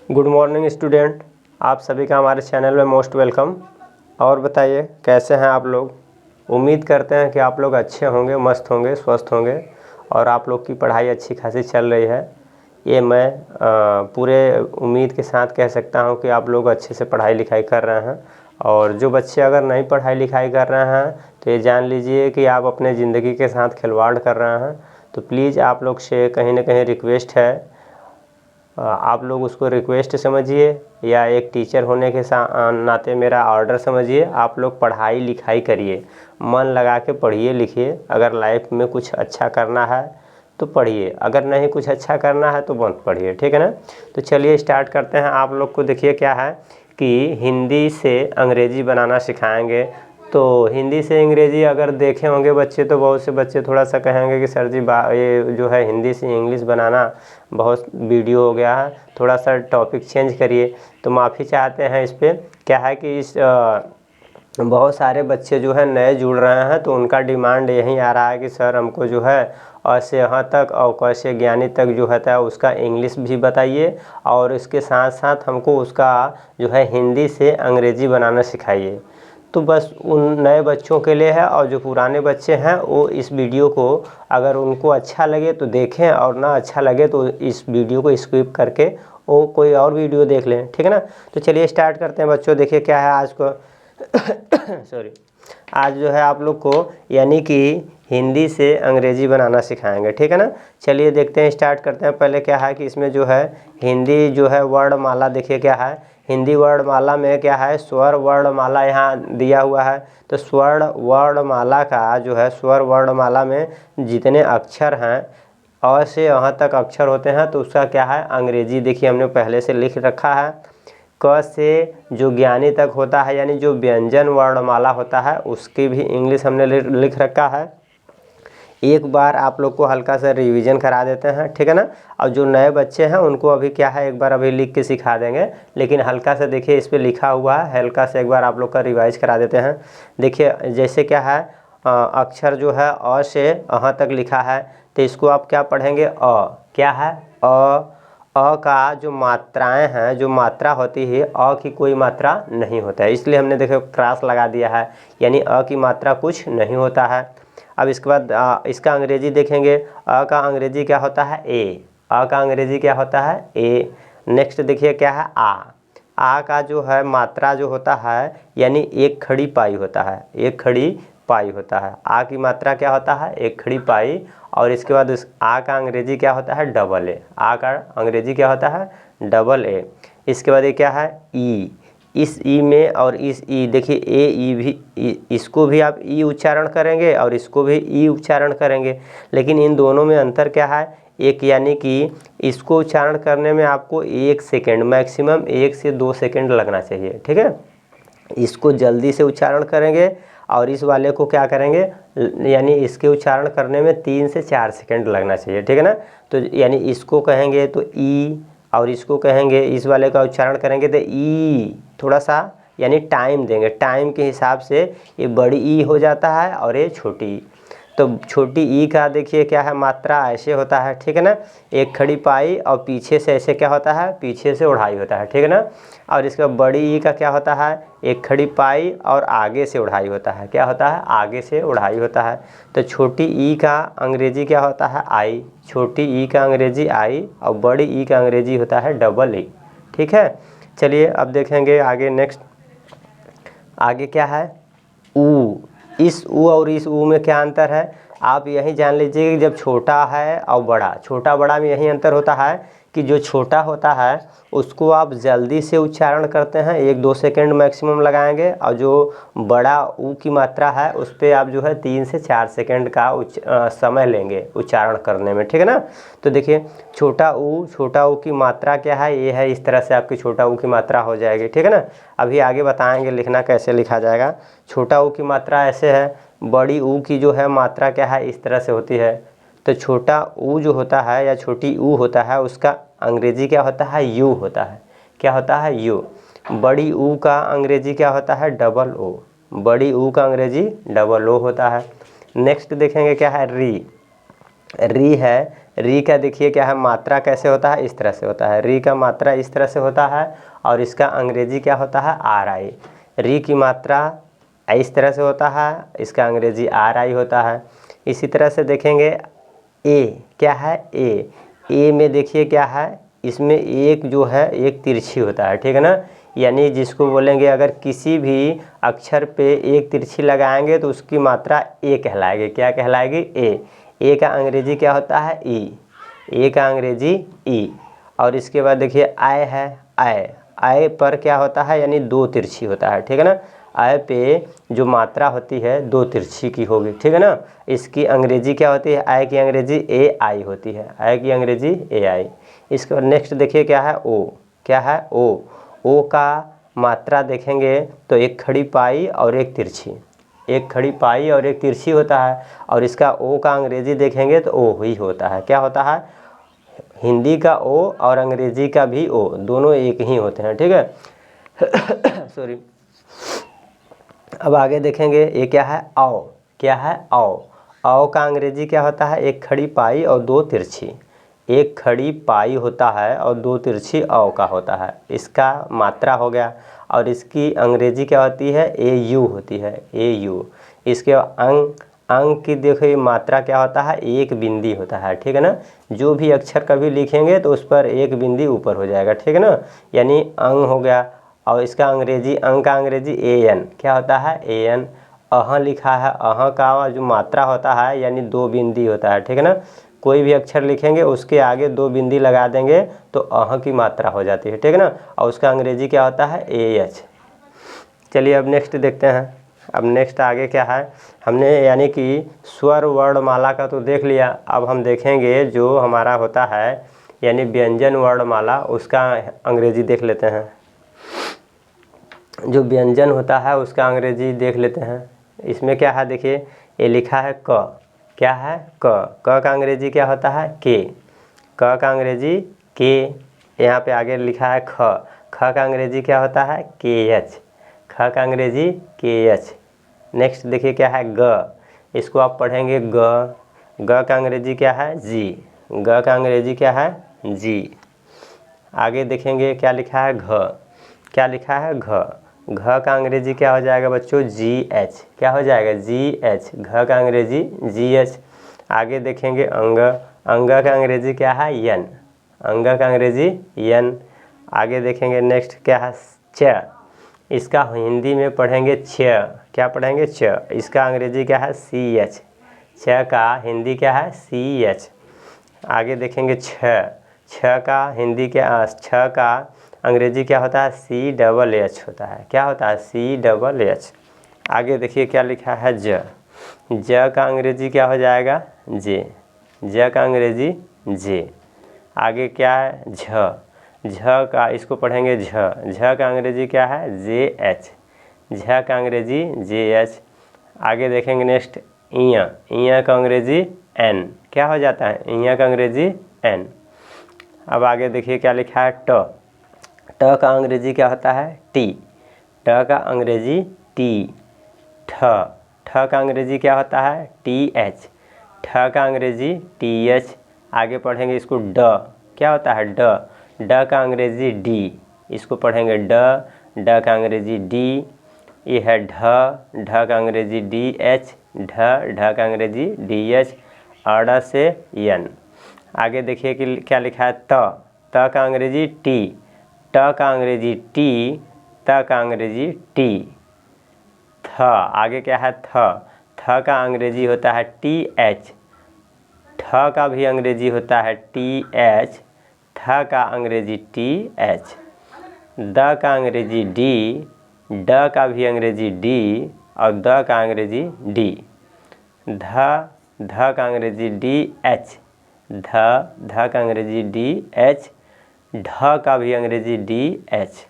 Good morning student, आप सभी का हमारे चैनल में मोस्ट वेलकम। और बताइए कैसे हैं आप लोग। उम्मीद करते हैं कि आप लोग अच्छे होंगे, मस्त होंगे, स्वस्थ होंगे और आप लोग की पढ़ाई अच्छी खासी चल रही है। ये मैं पूरे उम्मीद के साथ कह सकता हूं कि आप लोग अच्छे से पढ़ाई लिखाई कर रहे हैं। और जो बच्चे अगर नहीं पढ़ाई लिखाई कर रहे हैं तो ये जान लीजिए कि आप अपने ज़िंदगी के साथ खिलवाड़ कर रहे हैं। तो प्लीज़ आप लोग से कहीं ना कहीं रिक्वेस्ट है, आप लोग उसको रिक्वेस्ट समझिए या एक टीचर होने के नाते मेरा ऑर्डर समझिए। आप लोग पढ़ाई लिखाई करिए, मन लगा के पढ़िए लिखिए। अगर लाइफ में कुछ अच्छा करना है तो पढ़िए, अगर नहीं कुछ अच्छा करना है तो मत पढ़िए, ठीक है ना। तो चलिए स्टार्ट करते हैं। आप लोग को देखिए क्या है कि हिंदी से अंग्रेजी बनाना सिखाएंगे। तो हिंदी से अंग्रेजी अगर देखे होंगे बच्चे तो बहुत से बच्चे थोड़ा सा कहेंगे कि सर जी ये जो है हिंदी से इंग्लिश बनाना बहुत वीडियो हो गया है, थोड़ा सा टॉपिक चेंज करिए। तो माफ़ी चाहते हैं इस पर। क्या है कि इस बहुत सारे बच्चे जो है नए जुड़ रहे हैं तो उनका डिमांड यही आ रहा है कि सर हमको जो है अ से यहाँ तक और क से ज्ञानी तक जो होता है उसका इंग्लिश भी बताइए और इसके साथ साथ हमको उसका जो है हिंदी से अंग्रेजी बनाना सिखाइए। तो बस उन नए बच्चों के लिए है, और जो पुराने बच्चे हैं वो इस वीडियो को अगर उनको अच्छा लगे तो देखें और ना अच्छा लगे तो इस वीडियो को स्किप करके वो कोई और वीडियो देख लें, ठीक है ना। तो चलिए स्टार्ट करते हैं बच्चों। देखिए क्या है आज को सॉरी, आज जो है आप लोग को यानी कि हिंदी से अंग्रेजी बनाना सिखाएंगे, ठीक है ना। चलिए देखते हैं, स्टार्ट करते हैं। पहले क्या है कि इसमें जो है हिंदी जो है वर्णमाला, देखिए क्या है हिंदी वर्णमाला में क्या है स्वर वर्णमाला यहाँ दिया हुआ है। तो स्वर वर्णमाला का जो है स्वर वर्णमाला में जितने अक्षर हैं अ से यहाँ तक अक्षर होते हैं तो उसका क्या है अंग्रेजी देखिए हमने पहले से लिख रखा है। क से जो ज्ञानी तक होता है यानी जो व्यंजन वर्णमाला होता है उसकी भी इंग्लिश हमने लिख रखा है। एक बार आप लोग को हल्का सा रिवीजन करा देते हैं, ठीक है ना। और जो नए बच्चे हैं उनको अभी क्या है एक बार अभी लिख के सिखा देंगे, लेकिन हल्का सा देखिए इस पर लिखा हुआ है, हल्का से एक बार आप लोग का रिवाइज करा देते हैं। देखिए जैसे क्या है अक्षर जो है अ से अहाँ तक लिखा है तो इसको आप क्या पढ़ेंगे क्या है अ का जो मात्राएं हैं, जो मात्रा होती है अ की कोई मात्रा नहीं होता है, इसलिए हमने देखो क्रॉस लगा दिया है, यानी अ की मात्रा कुछ नहीं होता है। अब इसके बाद इसका अंग्रेजी देखेंगे। अ का अंग्रेजी क्या होता है ए, अ का अंग्रेजी क्या होता है ए। नेक्स्ट देखिए क्या है आ का जो है मात्रा जो होता है यानी एक खड़ी पाई होता है, एक खड़ी पाई होता है। आ की मात्रा क्या होता है एक खड़ी पाई। और इसके बाद उस आ का अंग्रेजी क्या होता है डबल ए, आ का अंग्रेजी क्या होता है डबल ए। इसके बाद ये क्या है ई, इस ई में और इस ई देखिए ए ई भी इसको भी आप ई उच्चारण करेंगे और इसको भी ई उच्चारण करेंगे, लेकिन इन दोनों में अंतर क्या है एक, यानी कि इसको उच्चारण करने में आपको 1 सेकेंड मैक्सिमम 1 से 2 सेकेंड लगना चाहिए, ठीक है। इसको जल्दी से उच्चारण करेंगे और इस वाले को क्या करेंगे यानी इसके उच्चारण करने में 3 से 4 सेकेंड लगना चाहिए, ठीक है ना। तो यानी इसको कहेंगे तो ई और इसको कहेंगे इस वाले का उच्चारण करेंगे तो ई, थोड़ा सा यानी टाइम देंगे, टाइम के हिसाब से ये बड़ी ई हो जाता है और ये छोटी ई। तो छोटी ई का देखिए क्या है मात्रा ऐसे होता है, ठीक है ना, एक खड़ी पाई और पीछे से ऐसे क्या होता है पीछे से उड़ाई होता है, ठीक है ना। और इसका बड़ी ई का क्या होता है एक खड़ी पाई और आगे से उड़ाई होता है, क्या होता है आगे से उड़ाई होता है। तो छोटी ई का अंग्रेजी क्या होता है आई, छोटी ई का अंग्रेजी आई और बड़ी ई का अंग्रेजी होता है डबल ई, ठीक है। चलिए अब देखेंगे आगे। नेक्स्ट आगे क्या है ऊ, इस ऊ और इस ऊ में क्या अंतर है आप यही जान लीजिए कि जब छोटा है और बड़ा, छोटा बड़ा में यही अंतर होता है कि जो छोटा होता है उसको आप जल्दी से उच्चारण करते हैं 1-2 सेकेंड मैक्सिमम लगाएंगे, और जो बड़ा ऊ की मात्रा है उस पर आप जो है 3 से 4 सेकेंड का समय लेंगे उच्चारण करने में, ठीक है ना। तो देखिए छोटा ऊ की मात्रा क्या है ये है, इस तरह से आपकी छोटा ऊ की मात्रा हो जाएगी, ठीक है ना। अभी आगे बताएंगे लिखना कैसे लिखा जाएगा। छोटा ऊ की मात्रा ऐसे है, बड़ी ऊ की जो है मात्रा क्या है इस तरह से होती है। तो छोटा ऊ जो होता है या छोटी ऊ होता है उसका अंग्रेजी क्या होता है यू होता है, क्या होता है यू। बड़ी ऊ का अंग्रेजी क्या होता है डबल ओ, बड़ी ऊ का अंग्रेजी डबल ओ होता है। नेक्स्ट देखेंगे क्या है री, री है, री का देखिए क्या है मात्रा कैसे होता है, इस तरह से होता है। री का मात्रा इस तरह से होता है और इसका अंग्रेजी क्या होता है, आर आई। री की मात्रा इस तरह से होता है, इसका अंग्रेजी आर आई होता है। इसी तरह से देखेंगे ए, क्या है ए में देखिए क्या है, इसमें एक जो है एक तिरछी होता है, ठीक है ना। यानी जिसको बोलेंगे अगर किसी भी अक्षर पे एक तिरछी लगाएंगे तो उसकी मात्रा ए कहलाएगी। क्या कहलाएगी, ए का अंग्रेजी क्या होता है, ई। ए का अंग्रेजी ई। और इसके बाद देखिए आय है, आय पर क्या होता है, यानी दो तिरछी होता है, ठीक है ना। आय पे जो मात्रा होती है दो तिरछी की होगी, ठीक है ना। इसकी अंग्रेजी क्या होती है, आय की अंग्रेजी ए आई होती है, आय की अंग्रेजी ए आई। इसके बाद नेक्स्ट देखिए क्या है, ओ, क्या है ओ का मात्रा देखेंगे तो एक खड़ी पाई और एक तिरछी, एक खड़ी पाई और एक तिरछी होता है। और इसका ओ का अंग्रेजी देखेंगे तो ओ ही होता है, क्या होता है, हिंदी का ओ और अंग्रेजी का भी ओ, दोनों एक ही होते हैं, ठीक है। सॉरी। अब आगे देखेंगे ये क्या है, आओ, क्या है आओ का अंग्रेजी क्या होता है, एक खड़ी पाई और दो तिरछी। एक खड़ी पाई होता है और दो तिरछी औ का होता है, इसका मात्रा हो गया। और इसकी अंग्रेजी क्या होती है, ए यू होती है, ए यू। इसके अंक की देखो ये मात्रा क्या होता है, एक बिंदी होता है, ठीक है ना। जो भी अक्षर कभी लिखेंगे तो उस पर एक बिंदी ऊपर हो जाएगा, ठीक है ना, यानी अंग हो गया। और इसका अंग्रेजी अंक का अंग्रेजी ए एन, क्या होता है, ए एन। अह लिखा है, अह का जो मात्रा होता है यानी दो बिंदी होता है, ठीक है ना। कोई भी अक्षर लिखेंगे उसके आगे दो बिंदी लगा देंगे तो अह की मात्रा हो जाती है, ठीक है ना। और उसका अंग्रेजी क्या होता है, ए एच। चलिए अब नेक्स्ट देखते हैं। अब नेक्स्ट आगे क्या है, हमने यानी कि स्वर वर्णमाला का तो देख लिया। अब हम देखेंगे जो हमारा होता है यानी व्यंजन वर्णमाला, उसका अंग्रेजी देख लेते हैं। जो व्यंजन होता है उसका अंग्रेजी देख लेते हैं। इसमें क्या है देखिए, ये लिखा है क, क्या है क का अंग्रेजी क्या होता है, के। क का अंग्रेजी के। यहाँ पे आगे लिखा है ख का अंग्रेजी क्या होता है, के एच। ख का अंग्रेजी के एच। नेक्स्ट देखिए क्या है ग, इसको आप पढ़ेंगे ग का अंग्रेजी क्या है, जी। ग का अंग्रेजी क्या है, जी। आगे देखेंगे क्या लिखा है घ, क्या लिखा है घ का अंग्रेजी क्या हो जाएगा बच्चों, जी एच। क्या हो जाएगा, जी एच। घ का अंग्रेजी जी एच। आगे देखेंगे अंग का अंग्रेजी क्या है, यन। अंग का अंग्रेजी यन। आगे देखेंगे नेक्स्ट क्या है च, इसका हिंदी में पढ़ेंगे छ। क्या पढ़ेंगे, च। इसका अंग्रेजी क्या है, सी एच। छ का हिंदी क्या है, सी एच। आगे देखेंगे छ का हिंदी क्या, छ का अंग्रेजी क्या होता है, सी डबल एच होता है। क्या होता है, सी डबल एच। आगे देखिए क्या लिखा है ज का अंग्रेजी क्या हो जाएगा, जे। ज का अंग्रेजी जे। आगे क्या है झ का, इसको पढ़ेंगे झ का अंग्रेजी क्या है, जे एच। झ का अंग्रेजी जे एच। आगे देखेंगे नेक्स्ट इया का अंग्रेजी एन। क्या हो जाता है, इया का अंग्रेजी एन। अब आगे देखिए क्या लिखा है ट का अंग्रेजी क्या होता है, टी। ट का अंग्रेजी टी। ठ का अंग्रेजी क्या होता है, टी एच। ठ का अंग्रेजी टी एच। आगे पढ़ेंगे इसको ड, क्या होता है ड का अंग्रेजी डी। इसको पढ़ेंगे ड का अंग्रेजी डी। ये है ढ का अंग्रेजी डी एच। ढ का अंग्रेजी डी एच। अड़ से यन। आगे देखिए कि क्या लिखा है त का अंग्रेजी टी। ट का अंग्रेजी टी। त का अंग्रेजी टी। थ आगे क्या है थ का अंग्रेजी होता है टी एच। ठ का भी अंग्रेजी होता है टी एच। थ का अंग्रेजी टी एच। द का अंग्रेजी डी। ड का भी अंग्रेजी डी और द का अंग्रेजी डी। ध का अंग्रेजी डी एच। ध का अंग्रेजी डी एच। ढ का भी अंग्रेजी डी एच।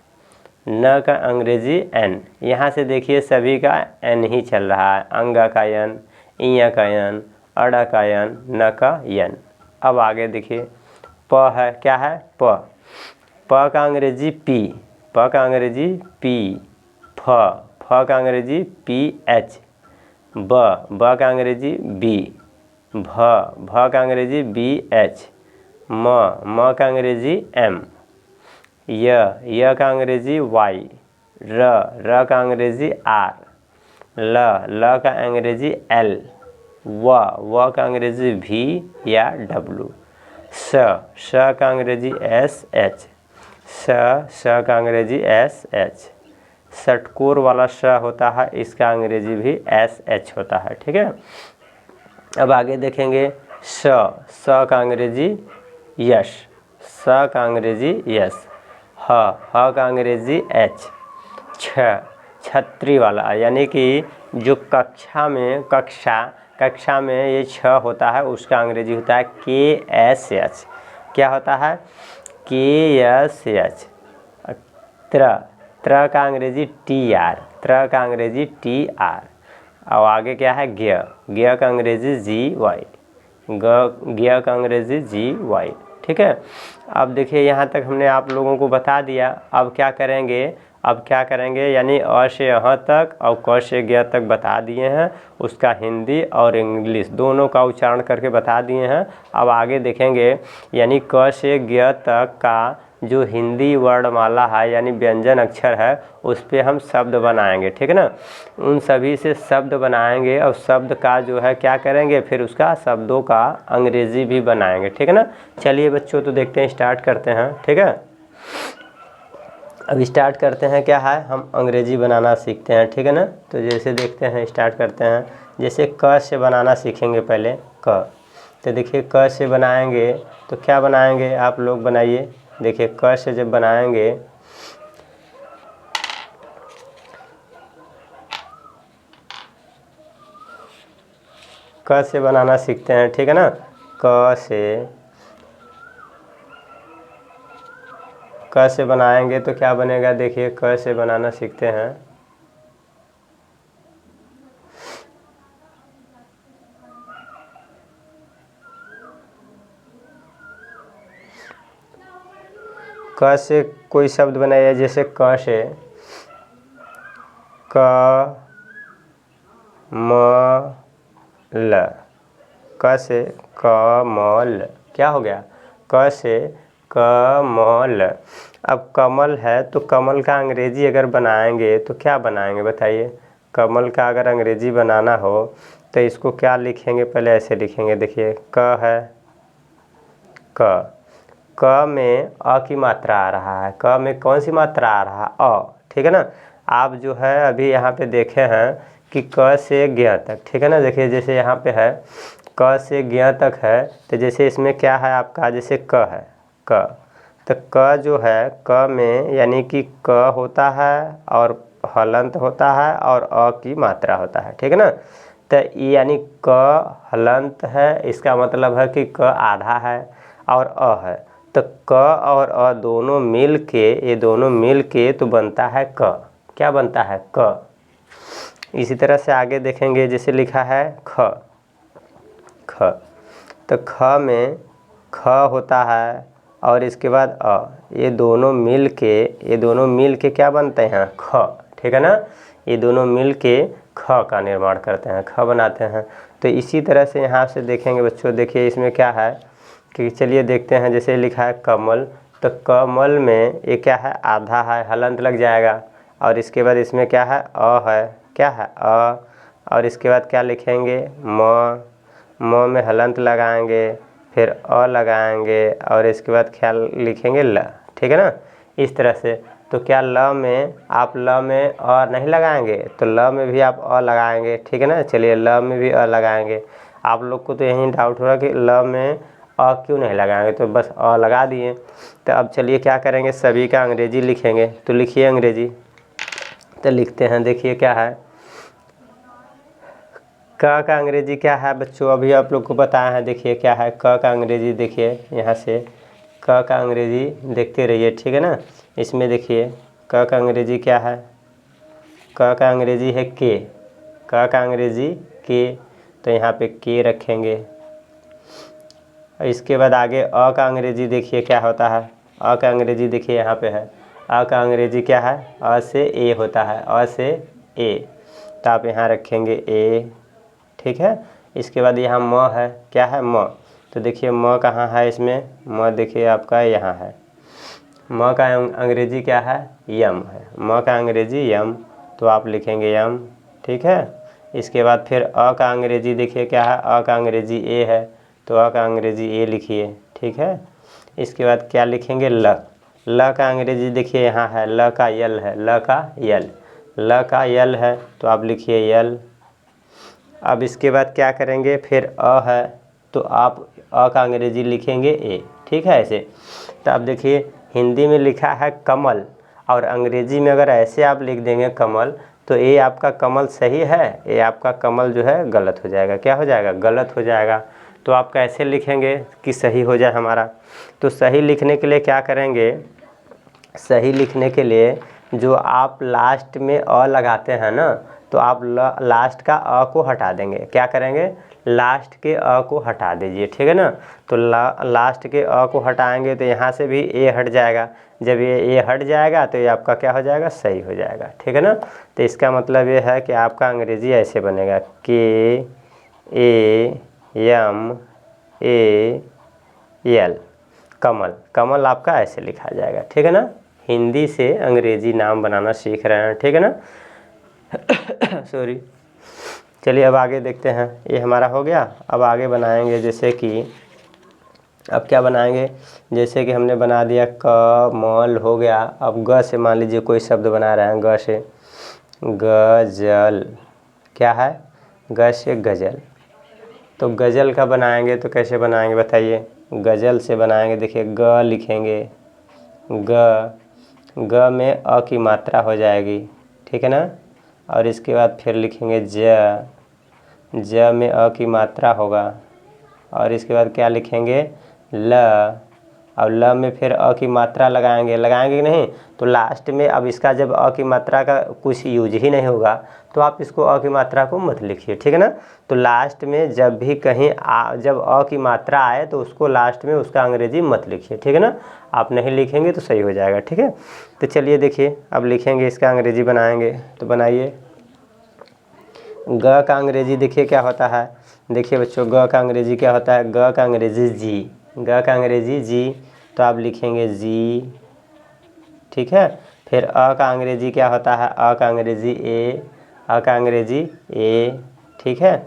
न का अंग्रेजी एन। यहाँ से देखिए सभी का एन ही चल रहा है, अंग का यन, इया का यन, अड़ का यन, न का यन। अब आगे देखिए प है, क्या है प का अंग्रेजी पी। प का अंग्रेजी पी। फ का अंग्रेजी पी एच। ब का अंग्रेजी बी। भ का अंग्रेजी BH, म का अंग्रेजी M, य का अंग्रेजी Y, र का अंग्रेजी R, ल का अंग्रेजी L, व का अंग्रेजी V या W, स का अंग्रेजी SH, स का अंग्रेजी SH, षटकोर वाला स होता है, इसका अंग्रेजी भी SH होता है। ठीक है, अब आगे देखेंगे स का अंग्रेजी यश, स का अंग्रेजी यश, ह का अंग्रेजी H, छतरी वाला, यानी कि जो कक्षा में ये छ होता है, उसका अंग्रेजी होता है KSH। क्या होता है? KSH। त्र का अंग्रेजी TR, त्र का अंग्रेजी TR। और आगे क्या है? ज्ञ का अंग्रेजी GY, ज्ञ का अंग्रेजी GY। ठीक है, अब देखिए यहाँ तक हमने आप लोगों को बता दिया। अब क्या करेंगे, यानी अ से यहाँ तक और क से ज्ञ तक बता दिए हैं, उसका हिंदी और इंग्लिश दोनों का उच्चारण करके बता दिए हैं। अब आगे देखेंगे, यानी क से ज्ञ तक का जो हिंदी वर्णमाला है, यानी व्यंजन अक्षर है, उस पर हम शब्द बनाएंगे। ठीक है ना, उन सभी से शब्द बनाएंगे और शब्द का जो है क्या करेंगे, फिर उसका शब्दों का अंग्रेजी भी बनाएंगे। ठीक है ना, चलिए बच्चों तो देखते हैं, स्टार्ट करते हैं। ठीक है, अब स्टार्ट करते हैं, क्या है, हम अंग्रेजी बनाना सीखते हैं। ठीक है ना, तो जैसे देखते हैं, स्टार्ट करते हैं। जैसे क से बनाना सीखेंगे पहले, क। तो देखिए क से बनाएंगे तो क्या बनाएंगे, आप लोग बनाइए। देखिए क से जब बनाएंगे, क से बनाना सीखते हैं। ठीक है ना, क से बनाएंगे तो क्या बनेगा, देखिए क से बनाना सीखते हैं। क से कोई शब्द बनाइए, जैसे क से कमल, क से कमल, क्या हो गया, क से कमल। अब कमल है तो कमल का अंग्रेजी अगर बनाएंगे तो क्या बनाएंगे बताइए। कमल का अगर अंग्रेजी बनाना हो तो इसको क्या लिखेंगे, पहले ऐसे लिखेंगे। देखिए क है, क में अ की मात्रा आ रहा है, क में कौन सी मात्रा आ रहा है, अ। ठीक है ना, आप जो है अभी यहाँ पे देखे हैं कि क से ज्ञ तक। ठीक है ना, देखिए जैसे यहाँ पे है क से ज्ञ तक है, तो जैसे इसमें क्या है आपका, जैसे क है, क, तो क जो है, क में यानी कि क होता है और हलंत होता है और अ की मात्रा होता है। ठीक है ना, तो यानी क हलंत है, इसका मतलब है कि क आधा है और अ है, तो क और अ दोनों मिल के, ये दोनों मिल के तो बनता है क। क्या बनता है, क। इसी तरह से आगे देखेंगे, जैसे लिखा है ख, तो ख में ख होता है और इसके बाद अ, ये दोनों मिल के क्या बनते हैं, ख। ठीक है ना, ये दोनों मिल के ख का निर्माण करते हैं, ख बनाते हैं। तो इसी तरह से यहाँ से देखेंगे बच्चों, देखिए इसमें क्या है कि चलिए देखते हैं। जैसे लिखा है कमल, तो कमल में ये क्या है, आधा है, हलंत लग जाएगा, और इसके बाद इसमें क्या है, अ है, क्या है, अ, और इसके बाद क्या लिखेंगे, म में हलंत लगाएंगे, फिर अ लगाएंगे, और इसके बाद क्या लिखेंगे, ल। ठीक है ना, इस तरह से। तो क्या ल में आप ल में अ नहीं लगाएंगे, तो ल में भी आप अ लगाएंगे। ठीक है ना, चलिए ल में भी अ लगाएंगे। आप लोग को तो यही डाउट हो रहा कि ल में अ क्यों नहीं लगाएंगे, तो बस अ लगा दिए। तो अब चलिए क्या करेंगे, सभी का अंग्रेजी लिखेंगे। तो लिखिए अंग्रेजी, तो लिखते हैं। देखिए क्या है, क का अंग्रेजी क्या है बच्चों, अभी आप लोग को बताया है। देखिए क्या है क का अंग्रेजी, देखिए यहाँ से क का अंग्रेजी देखते रहिए। ठीक है ना, इसमें देखिए क का अंग्रेजी क्या है, क का अंग्रेजी है के, क का अंग्रेजी के, तो यहाँ पे के रखेंगे। इसके बाद आगे अ का अंग्रेजी देखिए क्या होता है, अ का अंग्रेजी देखिए यहाँ पे है, अ का अंग्रेजी क्या है, अ से ए होता है, अ से ए, तो आप यहाँ रखेंगे ए। ठीक है, इसके बाद यहाँ म है, क्या है म, तो देखिए म कहाँ है इसमें, म देखिए आपका यहाँ है। म का अंग्रेजी क्या है, यम है। म का अंग्रेजी यम, तो आप लिखेंगे यम, ठीक है। इसके बाद फिर अ का अंग्रेजी देखिए क्या है, अ का अंग्रेजी ए है, तो अ का अंग्रेजी ए लिखिए, ठीक है। इसके बाद क्या लिखेंगे, ल। ल का अंग्रेजी देखिए यहाँ है, ल का यल है, ल का यल, ल का यल है, तो आप लिखिए यल। अब इसके बाद क्या करेंगे, फिर अ है, तो आप अ का अंग्रेजी लिखेंगे ए, ठीक है ऐसे। तो आप देखिए हिंदी में लिखा है कमल, और अंग्रेजी में अगर ऐसे आप लिख देंगे कमल, तो ये आपका कमल सही है, ये आपका कमल जो है गलत हो जाएगा। क्या हो जाएगा, गलत हो जाएगा। तो आप कैसे लिखेंगे कि सही हो जाए हमारा, तो सही लिखने के लिए क्या करेंगे, सही लिखने के लिए जो आप लास्ट में अ लगाते हैं ना, तो आप लास्ट का अ को हटा देंगे। क्या करेंगे, लास्ट के अ को हटा दीजिए, ठीक है ना। तो लास्ट के अ को हटाएंगे तो यहाँ से भी ए हट जाएगा। जब ये ए हट जाएगा तो ये आपका क्या हो जाएगा, सही हो जाएगा, ठीक है ना। तो इसका मतलब ये है कि आपका अंग्रेजी ऐसे बनेगा, के ए एम ए एल, कमल। कमल आपका ऐसे लिखा जाएगा, ठीक है ना। हिंदी से अंग्रेजी नाम बनाना सीख रहे हैं, ठीक है ना। सॉरी। चलिए अब आगे देखते हैं, ये हमारा हो गया। अब आगे बनाएंगे, जैसे कि अब क्या बनाएंगे, जैसे कि हमने बना दिया कमल हो गया। अब ग से मान लीजिए कोई शब्द बना रहे हैं, ग से गजल, क्या है, ग से गजल। तो गज़ल का बनाएंगे तो कैसे बनाएंगे बताइए, गज़ल से बनाएंगे, देखिए ग लिखेंगे, ग में अ की मात्रा हो जाएगी, ठीक है ना। और इसके बाद फिर लिखेंगे ज में अ की मात्रा होगा। और इसके बाद क्या लिखेंगे, ल, और ल में फिर अ की मात्रा लगाएंगे कि नहीं, तो लास्ट में अब इसका जब अ की मात्रा का कुछ यूज ही नहीं होगा, तो आप इसको अ की मात्रा को मत लिखिए, ठीक है ना। तो लास्ट में जब भी कहीं जब अ की मात्रा आए तो उसको लास्ट में उसका अंग्रेजी मत लिखिए, ठीक है ना। आप नहीं लिखेंगे तो सही हो जाएगा, ठीक है। तो चलिए देखिए अब लिखेंगे, इसका अंग्रेजी बनाएंगे, तो बनाइए। ग का अंग्रेजी देखिए क्या होता है, देखिए बच्चों ग का अंग्रेजी क्या होता है, ग का अंग्रेजी जी, ग का अंग्रेजी जी, तो आप लिखेंगे जी, ठीक है। फिर अ का अंग्रेजी क्या होता है, अ का अंग्रेजी ए, अ का अंग्रेजी ए, ठीक है।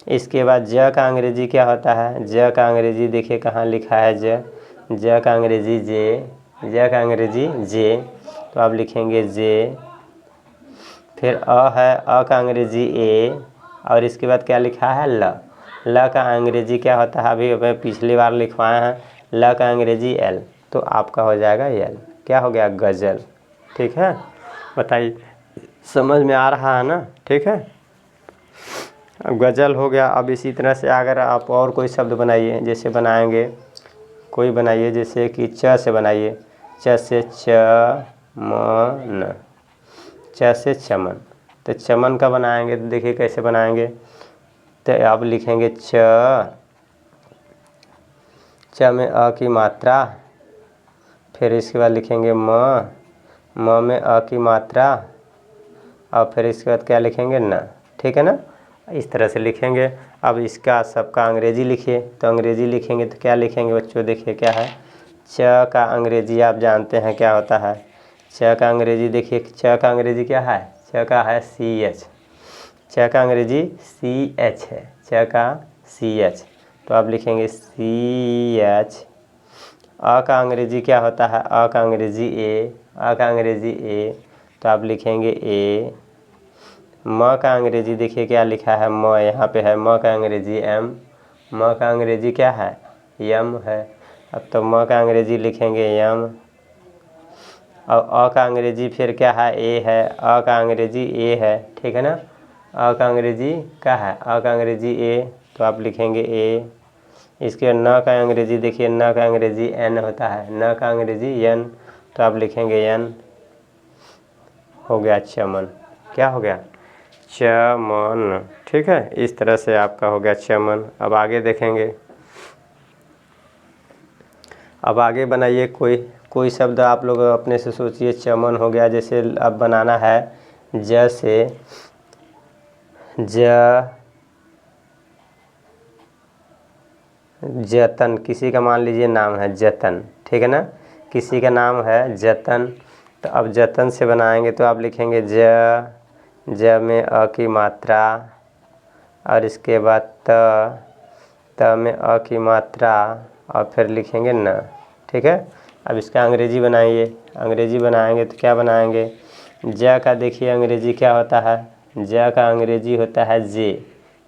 इसके बाद ज का अंग्रेजी क्या होता है, ज का अंग्रेजी देखिए कहाँ लिखा है, ज का अंग्रेजी जे, ज का अंग्रेजी जे, तो आप लिखेंगे जे। फिर अ है, अ का अंग्रेजी ए, और इसके बाद क्या लिखा है, ल का अंग्रेजी क्या होता है, अभी मैं पिछली बार लिखवाए हैं, ल का अंग्रेजी एल, तो आपका हो जाएगा एल, क्या हो गया, गज़ल, ठीक है। बताइए समझ में आ रहा है ना, ठीक है। अब गज़ल हो गया। अब इसी तरह से अगर आप और कोई शब्द बनाइए, जैसे बनाएंगे कोई बनाइए, जैसे कि च से बनाइए, च से चमन, च से चमन। तो चमन का बनाएंगे तो देखिए कैसे बनाएंगे, तो आप लिखेंगे च में अ की मात्रा, फिर इसके बाद लिखेंगे म में अ की मात्रा, और फिर इसके बाद क्या लिखेंगे, न, ठीक है ना। इस तरह से लिखेंगे। अब इसका सबका अंग्रेजी लिखिए, तो अंग्रेजी लिखेंगे तो क्या लिखेंगे बच्चों, देखिए क्या है, च का अंग्रेजी आप जानते हैं क्या होता है, च का अंग्रेजी देखिए, च का अंग्रेजी क्या है, च का है सी एच, च का अंग्रेजी सी एच है, च का सी एच, तो आप लिखेंगे सी एच। अ का अंग्रेजी क्या होता है, अ का अंग्रेजी ए, अ का अंग्रेजी ए, तो आप लिखेंगे ए। म का अंग्रेजी देखिए क्या लिखा है, म यहाँ पे है, म का अंग्रेजी एम, म का अंग्रेजी क्या है, यम है। अब तो म का अंग्रेजी लिखेंगे यम। और अ का अंग्रेजी फिर क्या है, ए है, अ का अंग्रेजी ए है, ठीक है ना। अ का अंग्रेजी क्या है, अ का अंग्रेजी ए, तो आप लिखेंगे ए। इसके न का अंग्रेजी देखिए, न का अंग्रेजी एन होता है, न का अंग्रेजी एन, तो आप लिखेंगे एन। हो गया चमन, क्या हो गया, चमन, ठीक है। इस तरह से आपका हो गया चमन। अब आगे देखेंगे, अब आगे बनाइए कोई शब्द आप लोग अपने से सोचिए। चमन हो गया, जैसे अब बनाना है ज से जतन, किसी का मान लीजिए नाम है जतन, ठीक है ना, किसी का नाम है जतन। तो अब जतन से बनाएंगे तो आप लिखेंगे ज में अ की मात्रा, और इसके बाद त में अ की मात्रा, और फिर लिखेंगे न, ठीक है। अब इसका अंग्रेजी बनाइए, अंग्रेजी बनाएंगे तो क्या बनाएंगे, ज का देखिए अंग्रेजी क्या होता है, ज का अंग्रेजी होता है जे,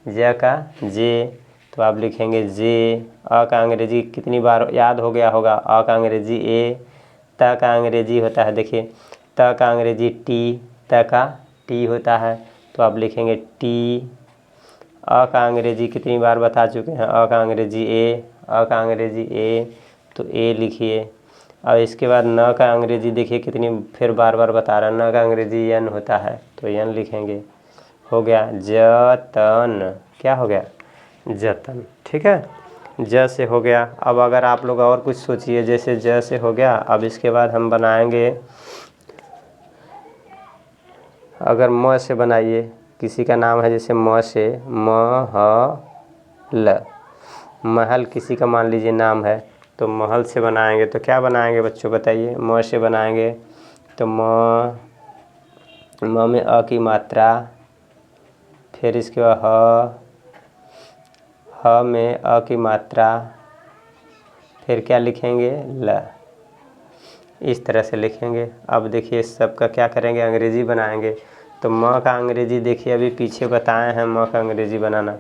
ज का जे, तो आप लिखेंगे जे। अ का अंग्रेजी कितनी बार याद हो गया होगा, अ का अंग्रेजी ए। त का अंग्रेजी होता है, देखिए त का अंग्रेजी टी, त का टी होता है, तो आप लिखेंगे टी। अ का अंग्रेजी कितनी बार बता चुके हैं, अ का अंग्रेजी ए, अ का अंग्रेजी ए, तो ए लिखिए। और इसके बाद न का अंग्रेजी देखिए कितनी फिर बार बार बता रहा है, न का अंग्रेजी यन होता है, तो यन लिखेंगे। हो गया जतन, क्या हो गया, जतन, ठीक है। ज से हो गया। अब अगर आप लोग और कुछ सोचिए, जैसे ज से हो गया, अब इसके बाद हम बनाएंगे, अगर म से बनाइए, किसी का नाम है जैसे म से, महल, महल किसी का मान लीजिए नाम है, तो महल से बनाएंगे तो क्या बनाएंगे बच्चों बताइए, म से बनाएंगे तो म में अ की मात्रा, फिर इसके बाद ह में अ की मात्रा, फिर क्या लिखेंगे ल, इस तरह से लिखेंगे। अब देखिए सबका क्या करेंगे, अंग्रेजी बनाएंगे। तो म का अंग्रेजी देखिए अभी पीछे बताए हैं, म का अंग्रेजी बनाना,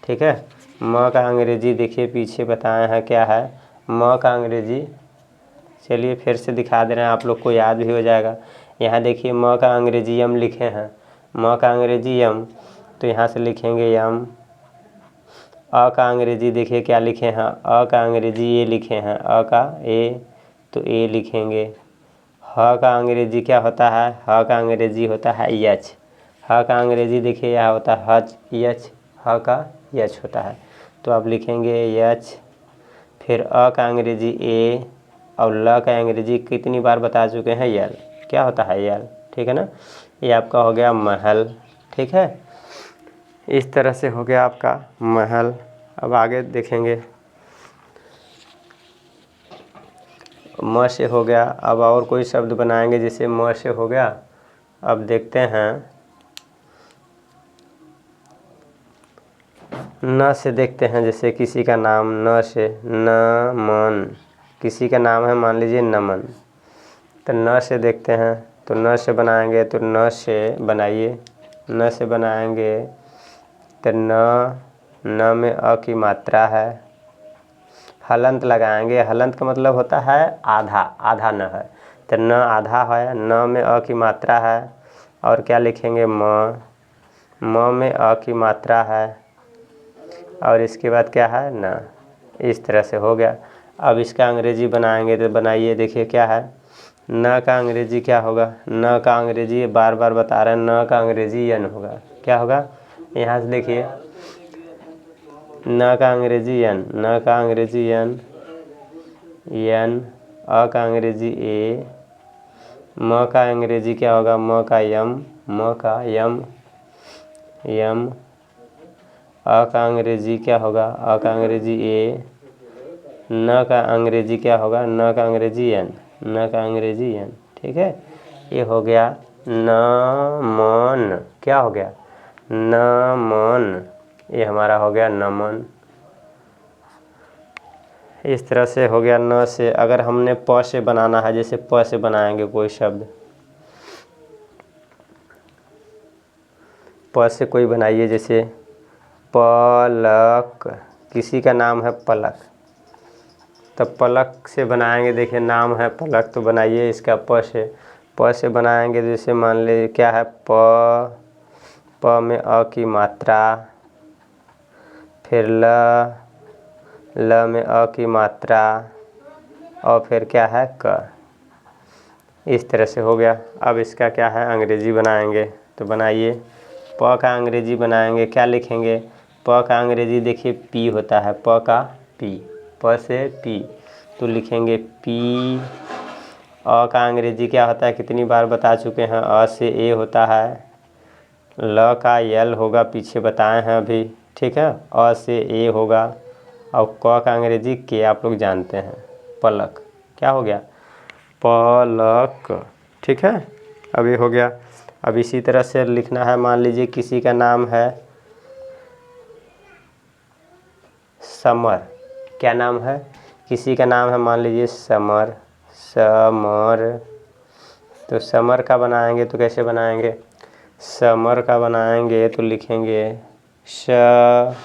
ठीक है। म का अंग्रेजी देखिए पीछे बताए हैं क्या है, म का अंग्रेजी, चलिए फिर से दिखा दे रहे हैं, आप लोग को याद भी हो जाएगा। यहाँ देखिए म का अंग्रेजी यम लिखे हैं, म का अंग्रेजी यम, तो यहाँ से लिखेंगे यम। अ का अंग्रेजी देखिए क्या लिखे हैं, अ का अंग्रेजी ए लिखे हैं, अ का ए, तो ए लिखेंगे। ह का अंग्रेजी क्या होता है, ह का अंग्रेजी होता है यच, ह का अंग्रेजी देखिए यह होता है हच यच, ह का यच होता है, तो आप लिखेंगे यच। फिर अ का अंग्रेजी ए, और ल का अंग्रेजी कितनी बार बता चुके हैं, यल, क्या होता है यल, ठीक है ना। ये आपका हो गया महल, ठीक है। इस तरह से हो गया आपका महल। अब आगे देखेंगे, म से हो गया। अब और कोई शब्द बनाएंगे, जैसे म से हो गया। अब देखते हैं, न से देखते हैं, जैसे किसी का नाम न से, नमन, किसी का नाम है मान लीजिए नमन, तो न से देखते हैं, तो न से बनाएंगे तो न से बनाइए, न से बनाएंगे तो न में अ की मात्रा है, हलंत लगाएंगे, हलंत का मतलब होता है आधा, आधा न है, तो न आधा है, न में अ की मात्रा है, और क्या लिखेंगे म में अ की मात्रा है, और इसके बाद क्या है न, इस तरह से हो गया। अब इसका अंग्रेजी बनाएंगे तो बनाइए, देखिए क्या है, न का अंग्रेजी क्या होगा, न का अंग्रेजी बार बार बता रहे हैं, न का अंग्रेजी यन होगा, क्या होगा, यहाँ से देखिए न का अंग्रेजी यन, न का अंग्रेजी यन, यन, अ का अंग्रेजी ए, म का अंग्रेजी क्या होगा, म का यम, म का यम, यम, अ का अंग्रेजी क्या होगा, अ का अंग्रेजी ए, न का अंग्रेजी क्या होगा, न का अंग्रेजी एन, न का अंग्रेजी एन, ठीक है। ये हो गया नमन, क्या हो गया, नमन, ये हमारा हो गया नमन। इस तरह से हो गया न से। अगर हमने प से बनाना है, जैसे प से बनाएंगे कोई शब्द, प से कोई बनाइए, जैसे पलक, किसी का नाम है पलक, तब पलक से बनाएंगे, देखिए नाम है पलक, तो बनाइए इसका प से बनाएंगे, जैसे मान लीजिए क्या है प में अ की मात्रा, फिर ल में अ की मात्रा, और फिर क्या है क, इस तरह से हो गया। अब इसका क्या है अंग्रेजी बनाएंगे, तो बनाइए, प का अंग्रेजी बनाएंगे, क्या लिखेंगे, प का अंग्रेजी देखिए पी होता है, प का पी, प से पी, तो लिखेंगे पी। अ का अंग्रेजी क्या होता है, कितनी बार बता चुके हैं, अ से ए होता है, ल का यल होगा, पीछे बताए हैं अभी, ठीक है, अ से ए होगा, और क का अंग्रेजी के आप लोग जानते हैं, पलक। क्या हो गया? पलक। ठीक है, अब ये हो गया। अब इसी तरह से लिखना है, मान लीजिए किसी का नाम है समर। क्या नाम है? किसी का नाम है मान लीजिए समर, समर। तो समर का बनाएंगे तो कैसे बनाएंगे? समर का बनाएंगे तो लिखेंगे श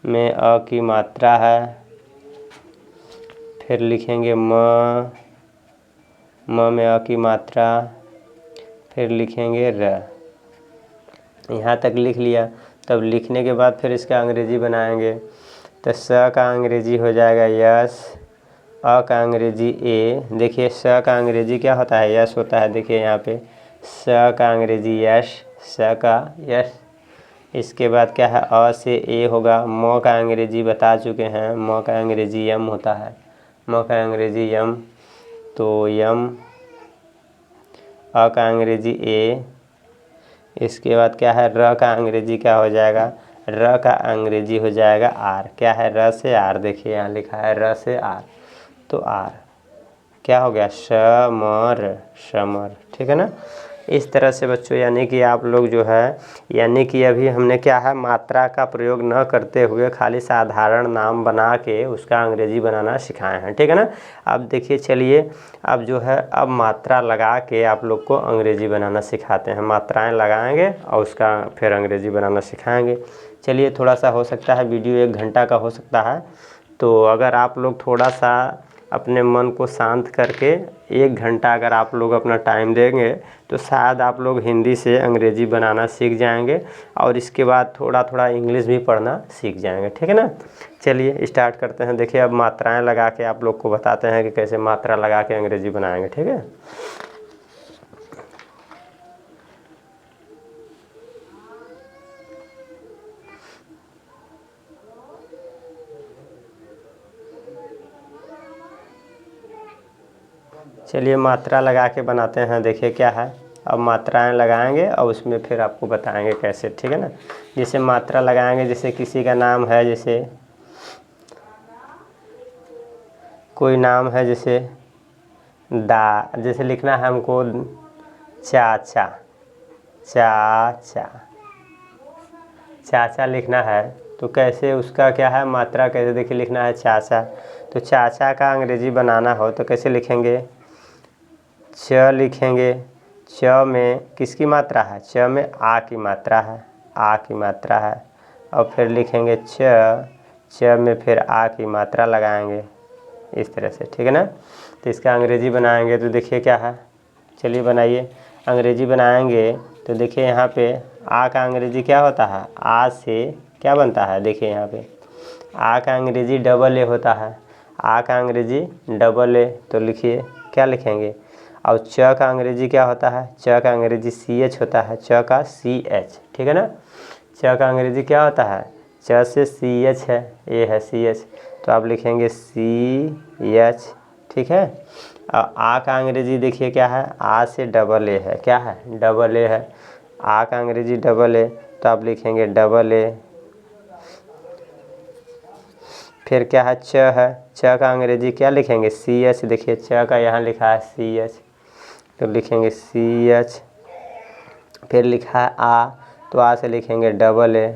में अ की मात्रा है, फिर लिखेंगे म में अ की मात्रा, फिर लिखेंगे र। यहाँ तक लिख लिया। तब लिखने के बाद फिर इसका अंग्रेजी बनाएंगे। तो स का अंग्रेजी हो जाएगा यस, अ का अंग्रेजी ए। देखिए स का अंग्रेजी क्या होता है? यस होता है। देखिए यहाँ पे स का अंग्रेजी यश, स का यश। इसके बाद क्या है? अ से ए होगा। म का अंग्रेजी बता चुके हैं, म का अंग्रेजी यम होता है, म का अंग्रेजी यम। तो यम। अ का अंग्रेजी ए। इसके बाद क्या है? र का अंग्रेजी क्या हो जाएगा? र का अंग्रेजी हो जाएगा आर। क्या है? र से आर। देखिए यहाँ लिखा है र से आर, तो आर। क्या हो गया? Summer, summer. ठीक है ना? इस तरह से बच्चों, यानी कि आप लोग जो है, यानी कि अभी हमने क्या है, मात्रा का प्रयोग न करते हुए खाली साधारण नाम बना के उसका अंग्रेजी बनाना सिखाए हैं। ठीक है ना? अब देखिए, चलिए अब जो है, अब मात्रा लगा के आप लोग को अंग्रेजी बनाना सिखाते हैं। मात्राएं लगाएंगे और उसका फिर अंग्रेजी बनाना सिखाएंगे। चलिए, थोड़ा सा हो सकता है वीडियो 1 घंटा का हो सकता है, तो अगर आप लोग थोड़ा सा अपने मन को शांत करके 1 घंटा अगर आप लोग अपना टाइम देंगे तो शायद आप लोग हिंदी से अंग्रेजी बनाना सीख जाएंगे, और इसके बाद थोड़ा थोड़ा इंग्लिश भी पढ़ना सीख जाएंगे। ठीक है ना? चलिए स्टार्ट करते हैं। देखिए, अब मात्राएं लगा के आप लोग को बताते हैं कि कैसे मात्रा लगा के अंग्रेजी बनाएंगे। ठीक है? चलिए मात्रा लगा के बनाते हैं। देखिए क्या है, अब मात्राएं लगाएंगे और उसमें फिर आपको बताएंगे कैसे। ठीक है ना? जैसे मात्रा लगाएंगे, जैसे किसी का नाम है, जैसे कोई नाम है, जैसे जैसे लिखना है हमको चाचा, चाचा, चाचा लिखना है। तो कैसे उसका क्या है, मात्रा कैसे? देखिए लिखना है चाचा। तो चाचा का अंग्रेजी बनाना हो तो कैसे लिखेंगे? च लिखेंगे। च में किसकी मात्रा है? च में आ की मात्रा है, आ की मात्रा है। और फिर लिखेंगे च में फिर आ की मात्रा लगाएंगे इस तरह से। ठीक है ना? तो इसका अंग्रेजी बनाएंगे तो देखिए क्या है, चलिए बनाइए। अंग्रेजी बनाएंगे तो देखिए यहाँ पे आ का अंग्रेजी क्या होता है? आ से क्या बनता है? देखिए यहाँ पे आ का अंग्रेजी डबल ए होता है, आ का अंग्रेजी डबल ए। तो लिखिए क्या लिखेंगे? और च का अंग्रेजी क्या होता है? च का अंग्रेजी सी एच होता है, च का सी एच। ठीक है ना? च का अंग्रेजी क्या होता है? च से सी एच है, ए है सी एच, तो आप लिखेंगे सी एच। ठीक है? और आ का अंग्रेजी देखिए क्या है? आ से डबल ए है, क्या है? डबल ए है। आ का अंग्रेजी डबल ए, तो आप लिखेंगे डबल ए। फिर क्या है? च है, च का अंग्रेजी क्या लिखेंगे? C H. देखिए च का यहाँ लिखा है सी एच, तो लिखेंगे सी एच। फिर लिखा है आ, तो आ से लिखेंगे डबल ए।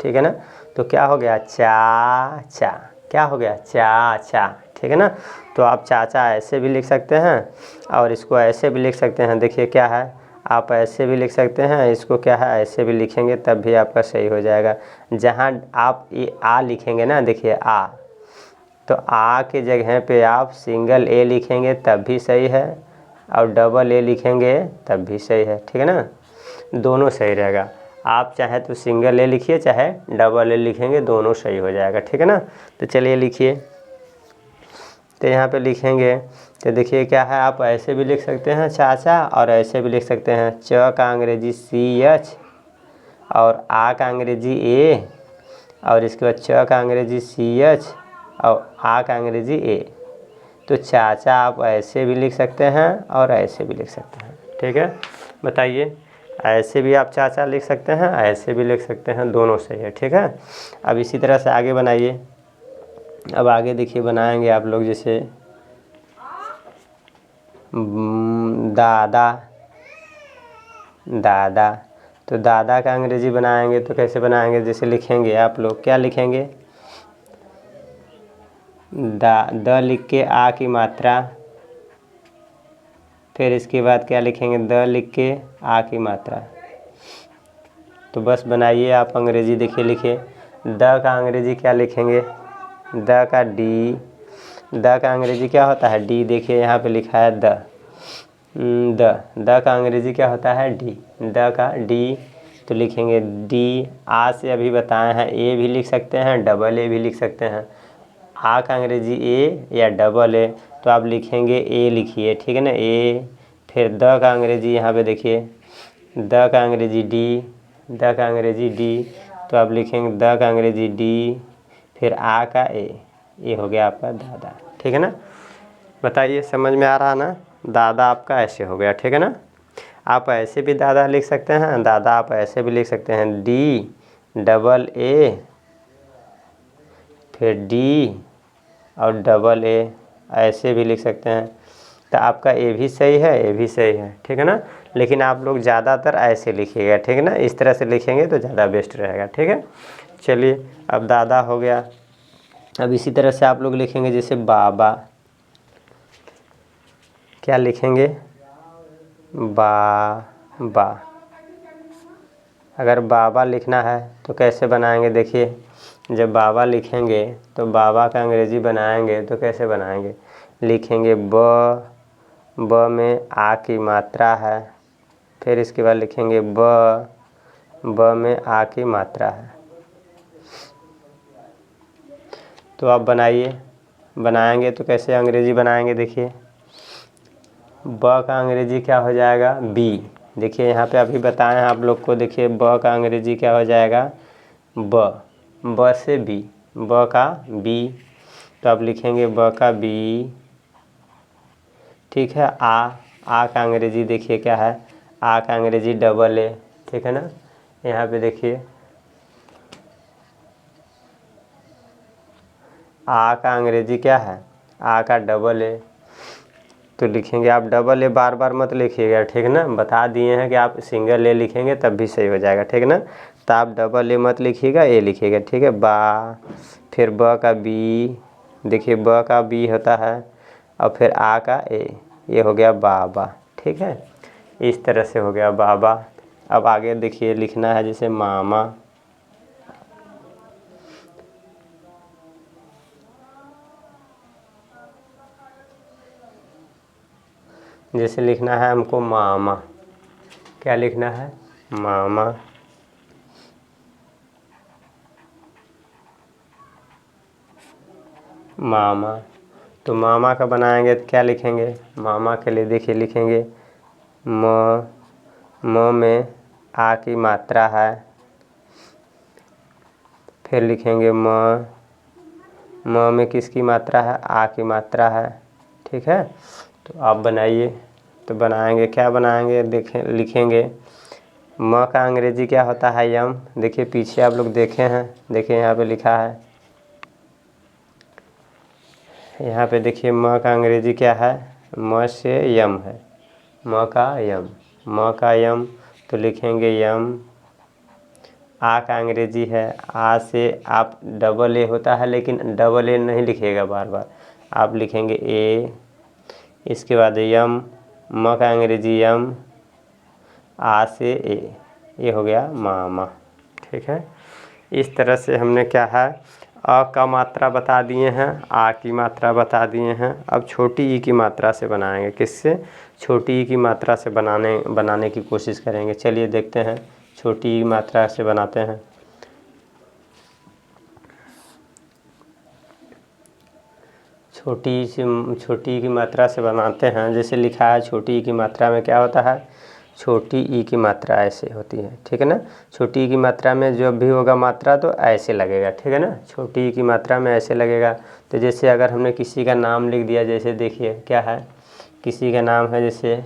ठीक है ना? तो क्या हो गया? चाचा। क्या हो गया? चाचा। ठीक है ना? तो आप चाचा ऐसे भी लिख सकते हैं और इसको ऐसे भी लिख सकते हैं। देखिए क्या है, आप ऐसे भी लिख सकते हैं, इसको क्या है ऐसे भी लिखेंगे तब भी आपका सही हो जाएगा। जहाँ आप ये आ लिखेंगे ना, देखिए आ, तो आ के जगह पे आप सिंगल ए लिखेंगे तब भी सही है, और डबल ए लिखेंगे तब भी सही है। ठीक है ना? दोनों सही रहेगा। आप चाहे तो सिंगल ए लिखिए, चाहे डबल ए लिखेंगे, दोनों सही हो जाएगा। ठीक है ना? तो चलिए लिखिए। तो यहाँ पे लिखेंगे तो देखिए क्या है, आप ऐसे भी लिख सकते हैं चाचा, और ऐसे भी लिख सकते हैं। च का अंग्रेजी सी एच, और आ का अंग्रेजी ए, और इसके बाद च का अंग्रेजी सी एच, और आ का अंग्रेजी ए। तो चाचा आप ऐसे भी लिख सकते हैं और ऐसे भी लिख सकते हैं। ठीक है? बताइए ऐसे भी आप चाचा लिख सकते हैं, ऐसे भी लिख सकते हैं, दोनों सही है। ठीक है, अब इसी तरह से आगे बनाइए। अब आगे देखिए बनाएंगे आप लोग जैसे दादा, दादा। तो दादा का अंग्रेजी बनाएंगे तो कैसे बनाएंगे, जैसे लिखेंगे आप लोग, क्या लिखेंगे, द लिख के आ की मात्रा, फिर इसके बाद क्या लिखेंगे, द लिख के आ की मात्रा। तो बस बनाइए आप अंग्रेजी, देखिए लिखिए। द का अंग्रेजी क्या लिखेंगे, द का डी, द का अंग्रेजी क्या होता है, डी। देखिए यहाँ पे लिखा है द का अंग्रेजी क्या होता है, डी। द का डी तो लिखेंगे डी। आ से अभी बताए हैं, ए भी लिख सकते हैं, डबल ए भी लिख सकते हैं। आ का अंग्रेजी ए या डबल ए, तो आप लिखेंगे ए लिखिए, ठीक है ना, ए। फिर द का अंग्रेजी यहाँ पे देखिए, द का अंग्रेजी डी, द का अंग्रेजी डी, तो आप लिखेंगे द का अंग्रेजी डी, फिर आ का ए, ये हो गया आपका दादा। ठीक है ना, बताइए समझ में आ रहा ना। दादा आपका ऐसे हो गया, ठीक है ना। आप ऐसे भी दादा लिख सकते हैं, दादा आप ऐसे भी लिख सकते हैं, डी डबल ए, फिर डी और डबल ए, ऐसे भी लिख सकते हैं। तो आपका ए भी सही है, ए भी सही है, ठीक है ना। लेकिन आप लोग ज़्यादातर ऐसे लिखिएगा, ठीक है ना, इस तरह से लिखेंगे तो ज़्यादा बेस्ट रहेगा। ठीक है, चलिए अब दादा हो गया। अब इसी तरह से आप लोग लिखेंगे जैसे बाबा, क्या लिखेंगे, बा। अगर बाबा लिखना है तो कैसे बनाएंगे, देखिए जब बाबा लिखेंगे तो बाबा का अंग्रेजी बनाएंगे तो कैसे बनाएंगे, लिखेंगे ब में आ की मात्रा है, फिर इसके बाद लिखेंगे ब में आ की मात्रा है। तो आप बनाएंगे तो कैसे अंग्रेजी बनाएंगे, देखिए ब का अंग्रेजी क्या हो जाएगा, बी। देखिए यहाँ पे अभी बताए हैं आप लोग को, देखिए ब का अंग्रेजी क्या हो जाएगा, ब से बी, ब का बी, तो आप लिखेंगे ब का बी। ठीक है, आ का अंग्रेजी देखिए क्या है, आ का अंग्रेजी डबल ए, ठीक है ना। यहाँ पे देखिए आ का अंग्रेजी क्या है, आ का डबल ए, तो लिखेंगे आप डबल ए, बार बार मत लिखिएगा, ठीक है ना। बता दिए हैं कि आप सिंगल ए लिखेंगे तब भी सही हो जाएगा, ठीक है ना। तो आप डबल ए मत लिखिएगा, ए लिखिएगा, ठीक है। बा, फिर ब का बी, देखिए ब का बी होता है, और फिर आ का ए, ये हो गया बाबा। ठीक है, इस तरह से हो गया बाबा। अब आगे देखिए लिखना है जैसे मामा, जैसे लिखना है हमको मामा, क्या लिखना है, मामा। मामा, तो मामा का बनाएंगे तो क्या लिखेंगे, मामा के लिए देखिए लिखेंगे म में आ की मात्रा है, फिर लिखेंगे म में किसकी मात्रा है, आ की मात्रा है। ठीक है, तो आप बनाइए। तो बनाएंगे, क्या बनाएंगे, देखें लिखेंगे म का अंग्रेजी क्या होता है, यम। देखिए पीछे आप लोग देखे हैं, देखिए यहाँ पे लिखा है, यहाँ पे देखिए म का अंग्रेजी क्या है, म से यम है, म का यम, तो लिखेंगे यम। आ का अंग्रेजी है, आ से आप डबल ए होता है, लेकिन डबल ए नहीं लिखिएगा बार बार, आप लिखेंगे ए, इसके बाद यम, म का अंग्रेजी यम, आ से ए, ये हो गया मामा। ठीक है, इस तरह से हमने क्या है, अ का मात्रा बता दिए हैं, आ की मात्रा बता दिए हैं। अब छोटी ई की मात्रा से बनाएंगे, किससे, छोटी ई की मात्रा से बनाने की कोशिश करेंगे। चलिए देखते हैं छोटी ई मात्रा से बनाते हैं। छोटी ई की मात्रा से बनाते हैं, जैसे लिखा है छोटी ई की मात्रा में क्या होता है, छोटी ई की मात्रा ऐसे होती है, ठीक है ना। छोटी ई की मात्रा में जब भी होगा मात्रा तो ऐसे लगेगा, ठीक है ना, छोटी ई की मात्रा में ऐसे लगेगा। तो जैसे अगर हमने किसी का नाम लिख दिया, जैसे देखिए क्या है, किसी का नाम है जैसे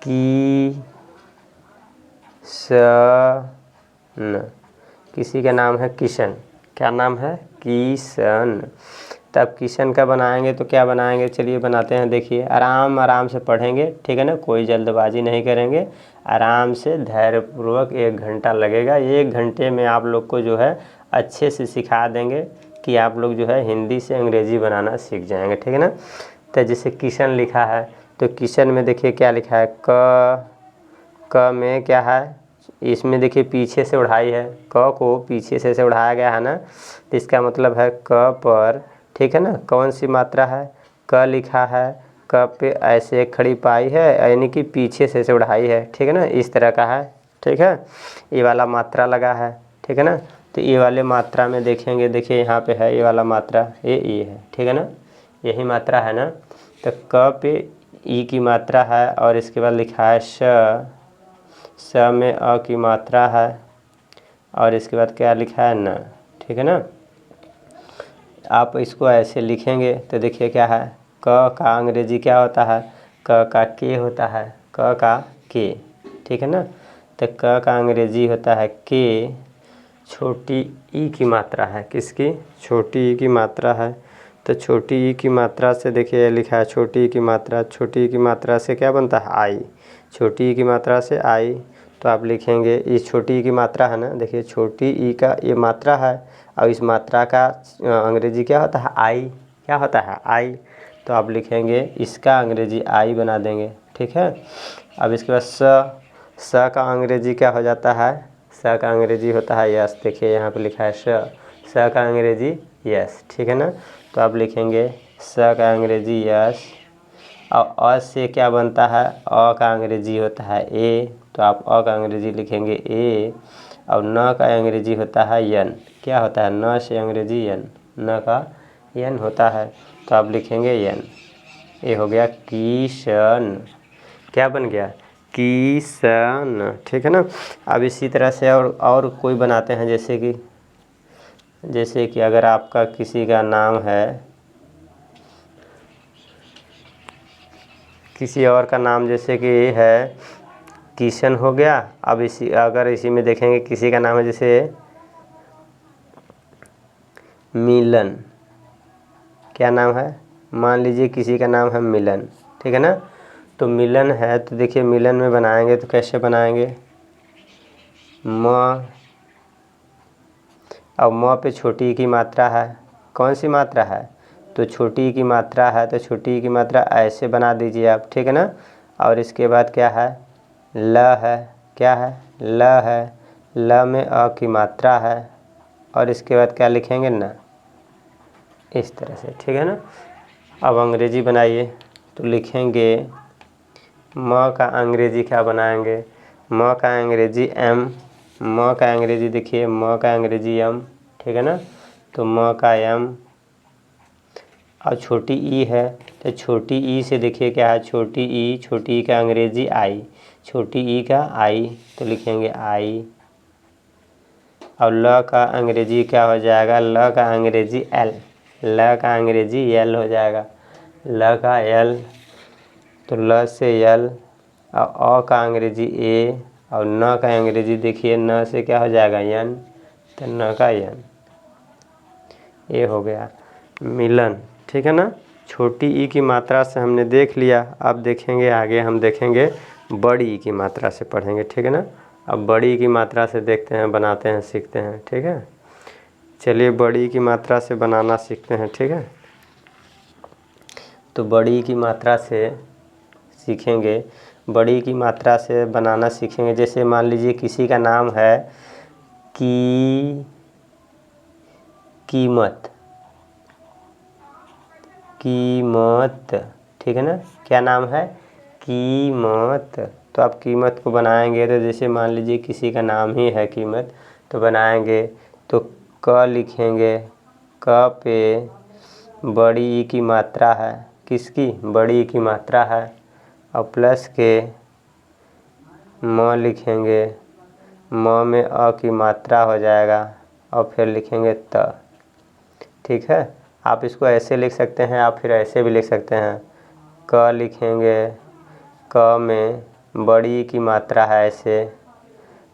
किशन, किसी का नाम है किशन, क्या नाम है, किशन। तब किशन का बनाएंगे तो क्या बनाएंगे, चलिए बनाते हैं। देखिए आराम आराम से पढ़ेंगे, ठीक है ना, कोई जल्दबाजी नहीं करेंगे, आराम से धैर्यपूर्वक 1 घंटा लगेगा। 1 घंटे में आप लोग को जो है अच्छे से सिखा देंगे कि आप लोग जो है हिंदी से अंग्रेजी बनाना सीख जाएंगे, ठीक है ना। तो जैसे किशन लिखा है तो किशन में देखिए क्या लिखा है, क में क्या है, इसमें देखिए पीछे से उड़ाई है, क को पीछे से उड़ाया गया है ना, तो इसका मतलब है क पर, ठीक है ना, कौन सी मात्रा है, क लिखा है, क पे ऐसे एक खड़ी पाई है, यानी कि पीछे से उड़ाई है, ठीक है ना, इस तरह का है, ठीक है। ये वाला मात्रा लगा है, ठीक है ना। तो ये वाले मात्रा में देखेंगे, देखिए यहाँ पे है ये वाला मात्रा, ये है, ठीक है ना, यही मात्रा है ना। तो क पे ई की मात्रा है और इसके बाद लिखा है स में अ की मात्रा है और इसके बाद क्या लिखा है न, ठीक है ना। आप इसको ऐसे लिखेंगे तो देखिए क्या है, क का अंग्रेजी क्या होता है, क का के होता है, क का के, ठीक है ना। तो क का अंग्रेजी होता है के, छोटी ई की मात्रा है, किसकी, छोटी ई की मात्रा है। तो छोटी ई की मात्रा से देखिए लिखा है छोटी ई की मात्रा, छोटी ई की मात्रा से क्या बनता है, आई, छोटी ई की मात्रा से आई। तो आप लिखेंगे इस छोटी ई की मात्रा है ना, देखिए छोटी ई का ये मात्रा है और इस मात्रा का अंग्रेजी क्या होता है, आई, क्या होता है, आई। तो आप लिखेंगे इसका अंग्रेजी आई बना देंगे, ठीक है। अब इसके बाद स का अंग्रेजी क्या हो जाता है, स का अंग्रेजी होता है यस, देखिए यहाँ पे लिखा है स का अंग्रेजी यस, ठीक है ना। तो आप लिखेंगे स का अंग्रेजी यस। और अ से क्या बनता है, अ का अंग्रेजी होता है ए, तो आप अ का अंग्रेजी लिखेंगे ए। और न का अंग्रेजी होता है यन, क्या होता है, न से अंग्रेजी यन, न का यन होता है, तो आप लिखेंगे यन। ये हो गया किशन, क्या बन गया, किशन, ठीक है ना। अब इसी तरह से और कोई बनाते हैं, जैसे कि अगर आपका किसी का नाम है, किसी और का नाम जैसे कि है किशन हो गया। अब अगर इसी में देखेंगे किसी का नाम है जैसे मिलन, क्या नाम है, मान लीजिए किसी का नाम है मिलन, ठीक है ना। तो मिलन है तो देखिए मिलन में बनाएंगे तो कैसे बनाएंगे, म, अब म पे छोटी की मात्रा है, कौन सी मात्रा है, तो छोटी की मात्रा है, तो छोटी की मात्रा ऐसे बना दीजिए आप, ठीक है ना। और इसके बाद क्या है, ल है, क्या है, ल है, ल में अ की मात्रा है और इसके बाद क्या लिखेंगे ना, इस तरह से, ठीक है ना। अब अंग्रेजी बनाइए तो लिखेंगे म का अंग्रेजी क्या बनाएंगे, म का अंग्रेजी एम, म का अंग्रेजी देखिए म का अंग्रेजी एम, ठीक है ना। तो म का एम। और छोटी ई है तो छोटी ई से देखिए क्या है, छोटी ई का अंग्रेजी आई, छोटी ई का आई, तो लिखेंगे आई। और ल का अंग्रेजी क्या हो जाएगा, ल का अंग्रेजी एल, ल का अंग्रेजी एल हो जाएगा, ल का एल। तो ल से एल। और अ का अंग्रेजी ए और न का अंग्रेजी देखिए न से क्या हो जाएगा यन, तो न का यन, ये हो गया मिलन, ठीक है ना। छोटी ई की मात्रा से हमने देख लिया, अब देखेंगे आगे, हम देखेंगे बड़ी ई की मात्रा से पढ़ेंगे, ठीक है ना। अब बड़ी ई की मात्रा से देखते हैं, बनाते हैं, सीखते हैं, ठीक है। चलिए बड़ी ई की मात्रा से बनाना सीखते हैं, ठीक है। तो बड़ी ई की मात्रा से सीखेंगे, बड़ी की मात्रा से बनाना सीखेंगे। जैसे मान लीजिए किसी का नाम है कीमत, कीमत, ठीक है ना, क्या नाम है, कीमत। तो आप कीमत को बनाएंगे तो जैसे मान लीजिए किसी का नाम ही है कीमत, तो बनाएंगे तो क लिखेंगे, क पे बड़ी ई की मात्रा है, किसकी, बड़ी ई की मात्रा है, और प्लस के म लिखेंगे, म में अ की मात्रा हो जाएगा और फिर लिखेंगे त, ठीक है। आप इसको ऐसे लिख सकते हैं, आप फिर ऐसे भी लिख सकते हैं, क लिखेंगे, क में बड़ी की मात्रा है ऐसे,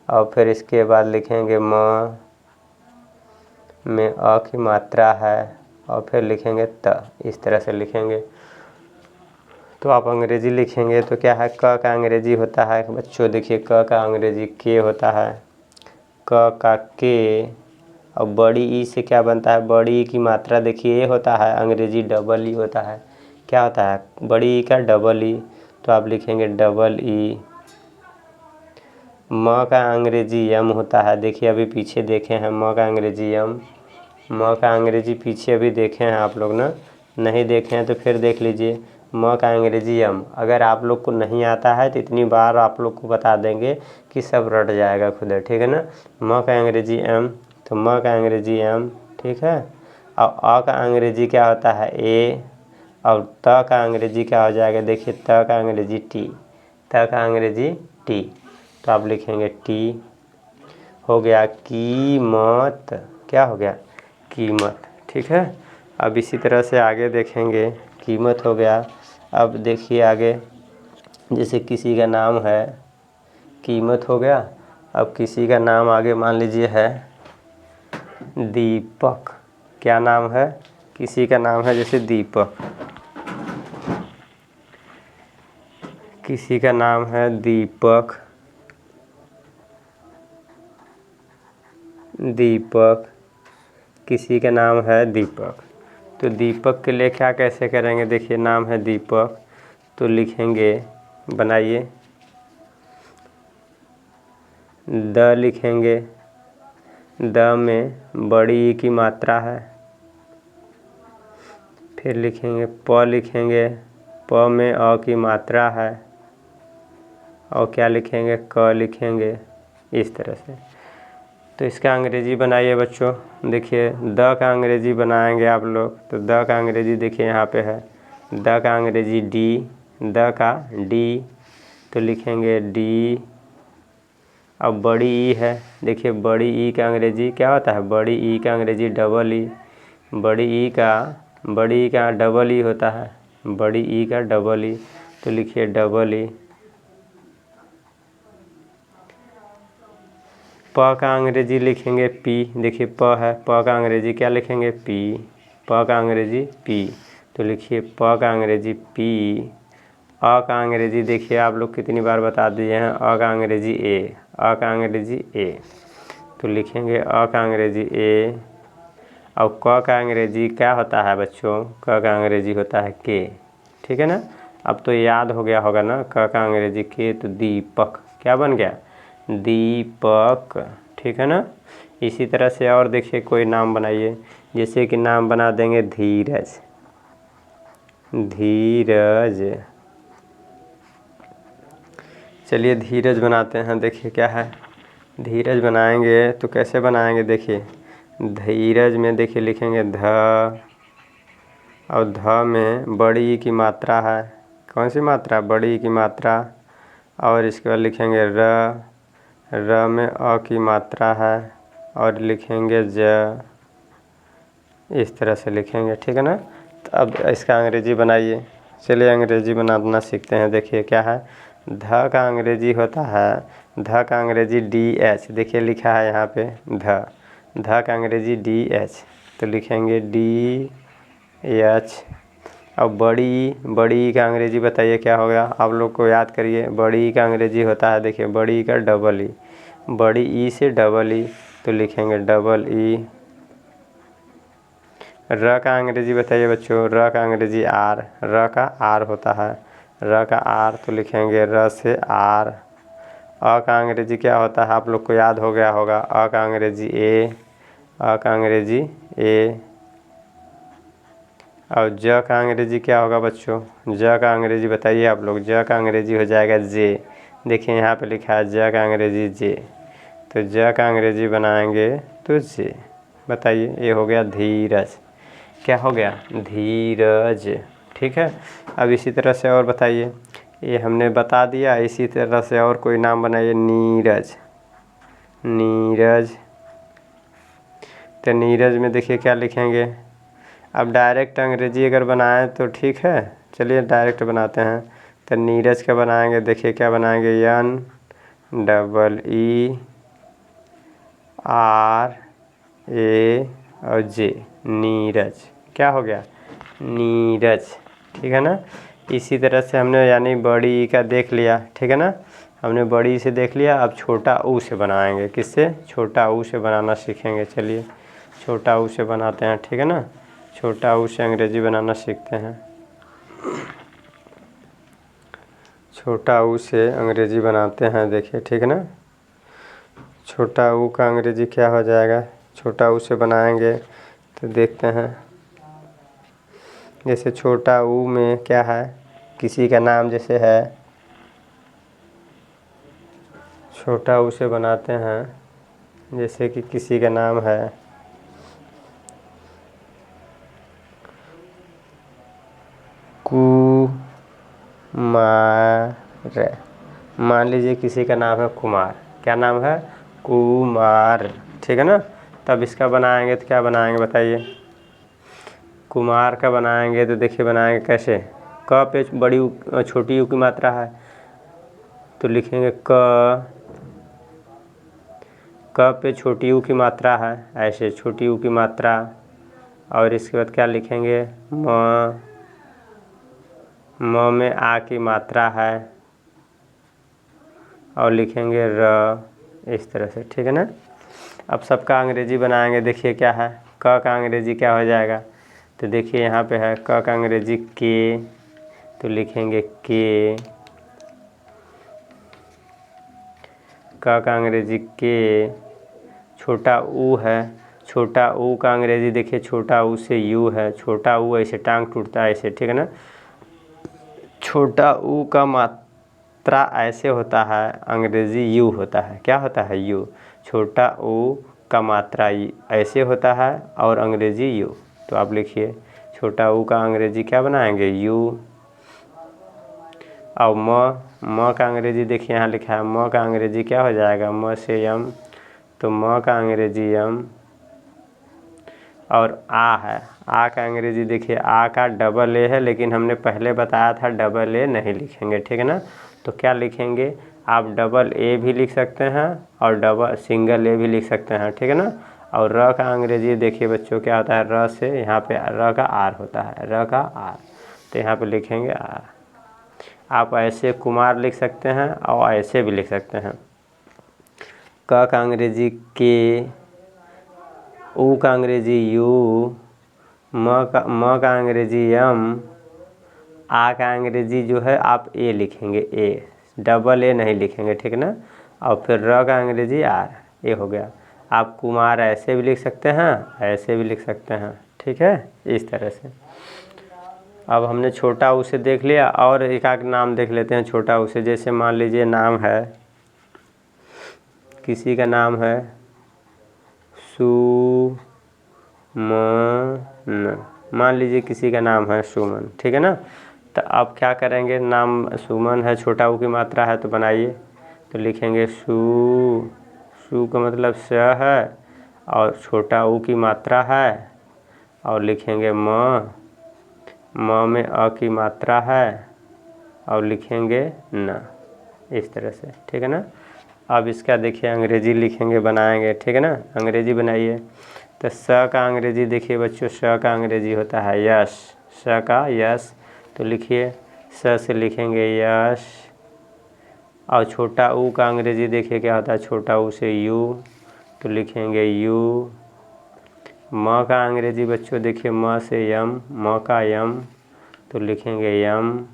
और फिर इसके बाद लिखेंगे म में अ की मात्रा है, और फिर लिखेंगे त, इस तरह से लिखेंगे। तो आप अंग्रेजी लिखेंगे तो क्या है, क का अंग्रेजी होता है बच्चों, देखिए क का अंग्रेजी के होता है, क का के, और बड़ी ई से क्या बनता है, बड़ी ई की मात्रा देखिए ए होता है, अंग्रेजी डबल ई होता है, क्या होता है, बड़ी ई का डबल ई, तो आप लिखेंगे डबल ई। म का अंग्रेजी यम होता है, देखिए अभी पीछे देखे हैं म का अंग्रेजी यम, म का अंग्रेजी पीछे अभी देखे हैं आप लोग ना, नहीं देखे हैं तो फिर देख लीजिए, म का अंग्रेजी यम। अगर आप लोग को नहीं आता है तो इतनी बार आप लोग को बता देंगे कि सब रट जाएगा खुद, ठीक है ना। म का अंग्रेजी एम, तो म का अंग्रेजी एम, ठीक है। और अ का अंग्रेजी क्या होता है ए, और त का अंग्रेजी क्या हो जाएगा, देखिए त का अंग्रेजी टी, त का अंग्रेजी टी, तो आप लिखेंगे टी। हो गया कीमत, क्या हो गया, कीमत, ठीक है। अब इसी तरह से आगे देखेंगे, कीमत हो गया। अब देखिए आगे, जैसे किसी का नाम है, कीमत हो गया। अब किसी का नाम आगे मान लीजिए है दीपक, क्या नाम है, किसी का नाम है जैसे दीपक, किसी का नाम है दीपक, दीपक, किसी का नाम है दीपक। तो दीपक के लिए क्या कैसे करेंगे, देखिए नाम है दीपक, तो लिखेंगे, बनाइए, द लिखेंगे, द में बड़ी ई की मात्रा है, फिर लिखेंगे प लिखेंगे, प में अ की मात्रा है, और क्या लिखेंगे, क लिखेंगे, इस तरह से। तो इसका अंग्रेजी बनाइए बच्चों, देखिए द का अंग्रेजी बनाएंगे आप लोग, तो द का अंग्रेजी देखिए यहाँ पे है, द का अंग्रेजी डी, द का डी, तो लिखेंगे डी। अब बड़ी ई है, देखिए बड़ी ई का अंग्रेजी क्या होता है, बड़ी ई का अंग्रेजी डबल ई, बड़ी ई का डबल ई होता है, बड़ी ई का डबल ई, तो लिखिए डबल ई। प का अंग्रेजी लिखेंगे पी, देखिए प है, प का अंग्रेजी क्या लिखेंगे पी, प का अंग्रेजी पी, तो लिखिए प का अंग्रेजी पी। अ का अंग्रेजी देखिए आप लोग कितनी बार बता दिए हैं, अ का अंग्रेजी ए, अ का अंग्रेजी ए, तो लिखेंगे अ का अंग्रेजी ए। और क का अंग्रेजी क्या होता है बच्चों, क का अंग्रेजी होता है के, ठीक है ना। अब तो याद हो गया होगा ना, क का अंग्रेजी के, तो दीपक क्या बन गया, दीपक, ठीक है ना। इसी तरह से और देखिए कोई नाम बनाइए, जैसे कि नाम बना देंगे धीरज, धीरज, चलिए धीरज बनाते हैं, देखिए क्या है, धीरज बनाएंगे तो कैसे बनाएंगे, देखिए धीरज में देखिए लिखेंगे ध, और ध में बड़ी ई की मात्रा है, कौन सी मात्रा, बड़ी ई की मात्रा, और इसके बाद लिखेंगे र, र में अ की मात्रा है, और लिखेंगे ज, इस तरह से लिखेंगे, ठीक है ना। तो अब इसका अंग्रेजी बनाइए, चलिए अंग्रेजी बनाना सीखते हैं। देखिए क्या है, ध का अंग्रेजी होता है, ध का अंग्रेजी डी एच, देखिए लिखा है यहाँ पे ध, ध का अंग्रेजी डी एच, तो लिखेंगे डी एच। अब बड़ी ई का अंग्रेजी बताइए क्या होगा, आप लोग को याद करिए, बड़ी ई का अंग्रेजी होता है, देखिए बड़ी ई का डबल ई, बड़ी ई से डबल ई, तो लिखेंगे डबल ई। र का अंग्रेजी बताइए बच्चों, र का अंग्रेजी आर, र का आर होता है, र का आर, तो लिखेंगे र से आर। अ का अंग्रेजी क्या होता है, आप लोग को याद हो गया होगा, अ का अंग्रेजी ए, अ का अंग्रेजी ए। और ज का अंग्रेजी क्या होगा बच्चों, ज का अंग्रेजी बताइए आप लोग, ज का अंग्रेजी हो जाएगा जे, देखिए यहाँ पे लिखा है ज का अंग्रेजी जे, तो ज का अंग्रेजी बनाएंगे तो जे, बताइए, ये हो गया धीरज, क्या हो गया, धीरज, ठीक है। अब इसी तरह से और बताइए, ये हमने बता दिया, इसी तरह से और कोई नाम बनाइए, नीरज, नीरज, तो नीरज में देखिए क्या लिखेंगे। अब डायरेक्ट अंग्रेजी अगर बनाएं तो ठीक है, चलिए डायरेक्ट बनाते हैं, तो नीरज का बनाएंगे, देखिए क्या बनाएंगे, NEERAJ और J, नीरज। क्या हो गया, नीरज। ठीक है ना। इसी तरह से हमने यानी बड़ी ई का देख लिया, ठीक है ना, हमने बड़ी से देख लिया। अब छोटा ऊ से बनाएंगे, किससे, छोटा ऊ से बनाना सीखेंगे। चलिए छोटा ऊ से बनाते हैं, ठीक है ना। छोटा ऊ से अंग्रेजी बनाना सीखते हैं। छोटा ऊ से अंग्रेजी बनाते हैं, देखिए, ठीक है ना। छोटा ऊ का अंग्रेजी क्या हो जाएगा, छोटा ऊ से बनाएंगे तो देखते हैं। जैसे छोटा ऊ में क्या है, किसी का नाम जैसे है, छोटा ऊ से बनाते हैं, जैसे कि किसी का नाम है कुमार, मान लीजिए किसी का नाम है कुमार, क्या नाम है, कुमार, ठीक है ना। तब इसका बनाएंगे तो क्या बनाएंगे बताइए, कुमार का बनाएंगे तो देखिए बनाएंगे कैसे, क पे बड़ी छोटी यू की मात्रा है तो लिखेंगे क पे छोटी यू की मात्रा है, ऐसे छोटी यू की मात्रा। और इसके बाद क्या लिखेंगे, म में आ की मात्रा है और लिखेंगे र, इस तरह से, ठीक है ना। अब सबका अंग्रेजी बनाएंगे, देखिए क्या है, क का अंग्रेजी क्या हो जाएगा, तो देखिए यहाँ पे है क का अंग्रेजी के, तो लिखेंगे के। क का अंग्रेजी के। छोटा ऊ है, छोटा ऊ का अंग्रेजी देखिए, छोटा ऊ से यू है, छोटा ऊ ऐसे टांग टूटता है ऐसे, ठीक है ना। छोटा ऊ का मात्रा ऐसे होता है, अंग्रेजी यू होता है, क्या होता है, यू। छोटा ऊ का मात्रा ऐसे होता है और अंग्रेजी यू। तो आप लिखिए छोटा ऊ का अंग्रेजी क्या बनाएंगे, यू। और म का अंग्रेजी देखिए यहाँ लिखा है, म का अंग्रेजी क्या हो जाएगा, म से यम, तो म का अंग्रेजी यम। और आ है, आ का अंग्रेजी देखिए, आ का डबल ए है, लेकिन हमने पहले बताया था डबल ए नहीं लिखेंगे, ठीक है ना। तो क्या लिखेंगे, आप डबल ए भी लिख सकते हैं और डबल सिंगल ए भी लिख सकते हैं, ठीक है ना। और र का अंग्रेजी देखिए बच्चों क्या होता है, र से यहाँ पे र का आर होता है, र का आर, तो यहाँ पे लिखेंगे आर। आप ऐसे कुमार लिख सकते हैं और ऐसे भी लिख सकते हैं। क का अंग्रेजी के, ऊ का अंग्रेजी यू, म का अंग्रेजी यम, आ का अंग्रेजी जो है आप ए लिखेंगे, ए, डबल ए नहीं लिखेंगे, ठीक है ना। और फिर र का अंग्रेजी आर, ए हो गया। आप कुमार ऐसे भी लिख सकते हैं, ऐसे भी लिख सकते हैं, ठीक है, इस तरह से। अब हमने छोटा ऊ से देख लिया, और एक आध नाम देख लेते हैं छोटा ऊ से। जैसे मान लीजिए नाम है, किसी का नाम है सुमन, मान लीजिए किसी का नाम है सुमन, ठीक है ना। तो आप क्या करेंगे, नाम सुमन है, छोटा ऊ की मात्रा है तो बनाइए, तो लिखेंगे सु का मतलब स है और छोटा ऊ की मात्रा है, और लिखेंगे म में अ की मात्रा है और लिखेंगे न, इस तरह से, ठीक है ना। अब इसका देखिए अंग्रेजी लिखेंगे, बनाएंगे, ठीक है ना। अंग्रेजी बनाइए, तो स का अंग्रेजी देखिए बच्चों, स का अंग्रेजी होता है यश, स का यश, तो लिखिए स से लिखेंगे यश। और छोटा ऊ का अंग्रेजी देखिए क्या होता है, छोटा ऊ से यू, तो लिखेंगे यू। म का अंग्रेजी बच्चों देखिए, म से यम, म का यम, तो लिखेंगे यम।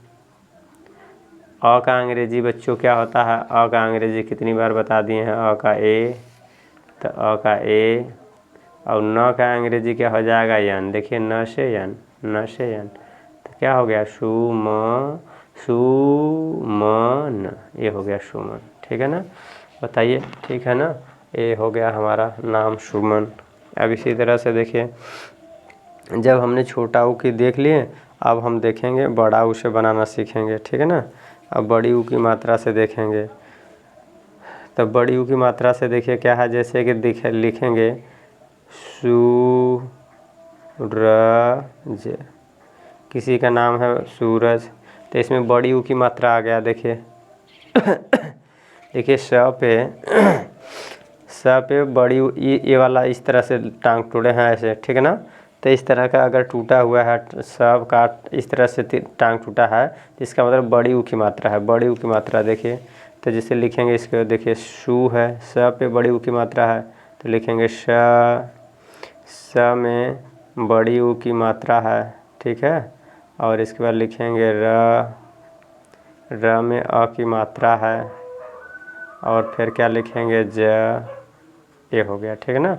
अ का अंग्रेजी बच्चों क्या होता है, अ का अंग्रेजी कितनी बार बता दिए हैं, अ का ए, तो अ का ए। और न का अंग्रेजी क्या हो जाएगा, यन, देखिए न से यन, न से यन, तो क्या हो गया, सुमन, ये हो गया सुमन, ठीक है ना। बताइए, ठीक है ना, ये हो गया हमारा नाम सुमन। अब इसी तरह से देखिए, जब हमने छोटा ऊ की देख लिए, अब हम देखेंगे बड़ा ऊ से बनाना सीखेंगे, ठीक है ना। अब बड़ी ऊ की मात्रा से देखेंगे, तो बड़ी ऊ की मात्रा से देखिए क्या है, जैसे कि लिखेंगे सूरज, किसी का नाम है सूरज, तो इसमें बड़ी ऊ की मात्रा आ गया। देखिए देखिए स पे बड़ी ऊ, ये वाला इस तरह से टांग टूटे हैं ऐसे, ठीक है ना। तो इस तरह का अगर टूटा हुआ है सब का इस तरह से टांग टूटा है तो इसका मतलब बड़ी ऊ की मात्रा है। बड़ी ऊ की मात्रा देखिए, तो जिसे लिखेंगे इसको, देखिए शू है, स पे बड़ी ऊ की मात्रा है तो लिखेंगे स में बड़ी ऊ की मात्रा है, ठीक है। और इसके बाद लिखेंगे र में अ की मात्रा है, और फिर क्या लिखेंगे ज, ये हो गया, ठीक है ना।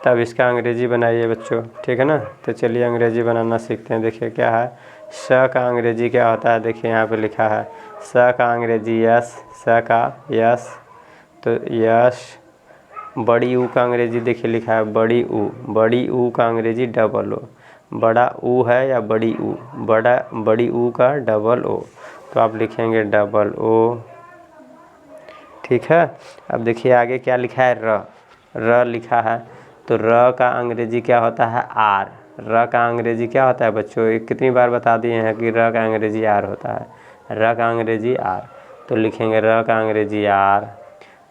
तब इसका अंग्रेजी बनाइए बच्चों, ठीक है ना। तो चलिए अंग्रेजी बनाना सीखते हैं। देखिए क्या है, स का अंग्रेजी क्या होता है, देखिए यहाँ पे लिखा है स का अंग्रेजी यस, स का यस, तो यस। बड़ी ऊ का अंग्रेजी देखिए लिखा है बड़ी ऊ, बड़ी ऊ का अंग्रेजी डबल ओ। बड़ा ऊ है या बड़ी ऊ, बड़ी ऊ का डबल ओ, तो आप लिखेंगे डबल ओ, ठीक है। अब देखिए आगे क्या लिखा है, र लिखा है, तो र का अंग्रेजी क्या होता है आर। र का अंग्रेजी क्या होता है बच्चों, ये कितनी बार बता दिए हैं कि र का अंग्रेजी आर होता है। र का अंग्रेजी आर, तो लिखेंगे र का अंग्रेजी आर।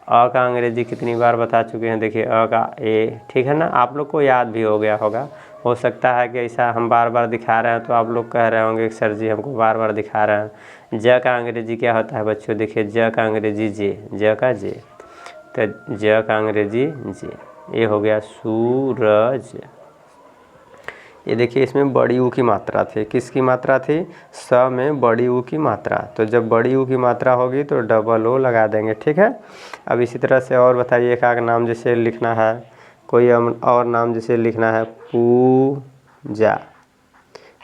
अ का अंग्रेजी कितनी बार बता चुके हैं, देखिए अ का ए, ठीक है ना। आप लोग को याद भी हो गया होगा, हो सकता है कि ऐसा हम बार बार दिखा रहे हैं तो आप लोग कह रहे होंगे कि सर जी हमको बार बार दिखा रहे हैं। ज का अंग्रेजी क्या होता है बच्चों, देखिए ज का अंग्रेजी जे, ज का जे, तो ज का अंग्रेजी जे, ये हो गया सूरज। ये देखिए इसमें बड़ी ऊ की मात्रा थी, किसकी मात्रा थी, स में बड़ी ऊ की मात्रा। तो जब बड़ी ऊ की मात्रा होगी तो डबल ओ लगा देंगे, ठीक है। अब इसी तरह से और बताइए एक आध नाम जैसे लिखना है, कोई और नाम जैसे लिखना है पूजा,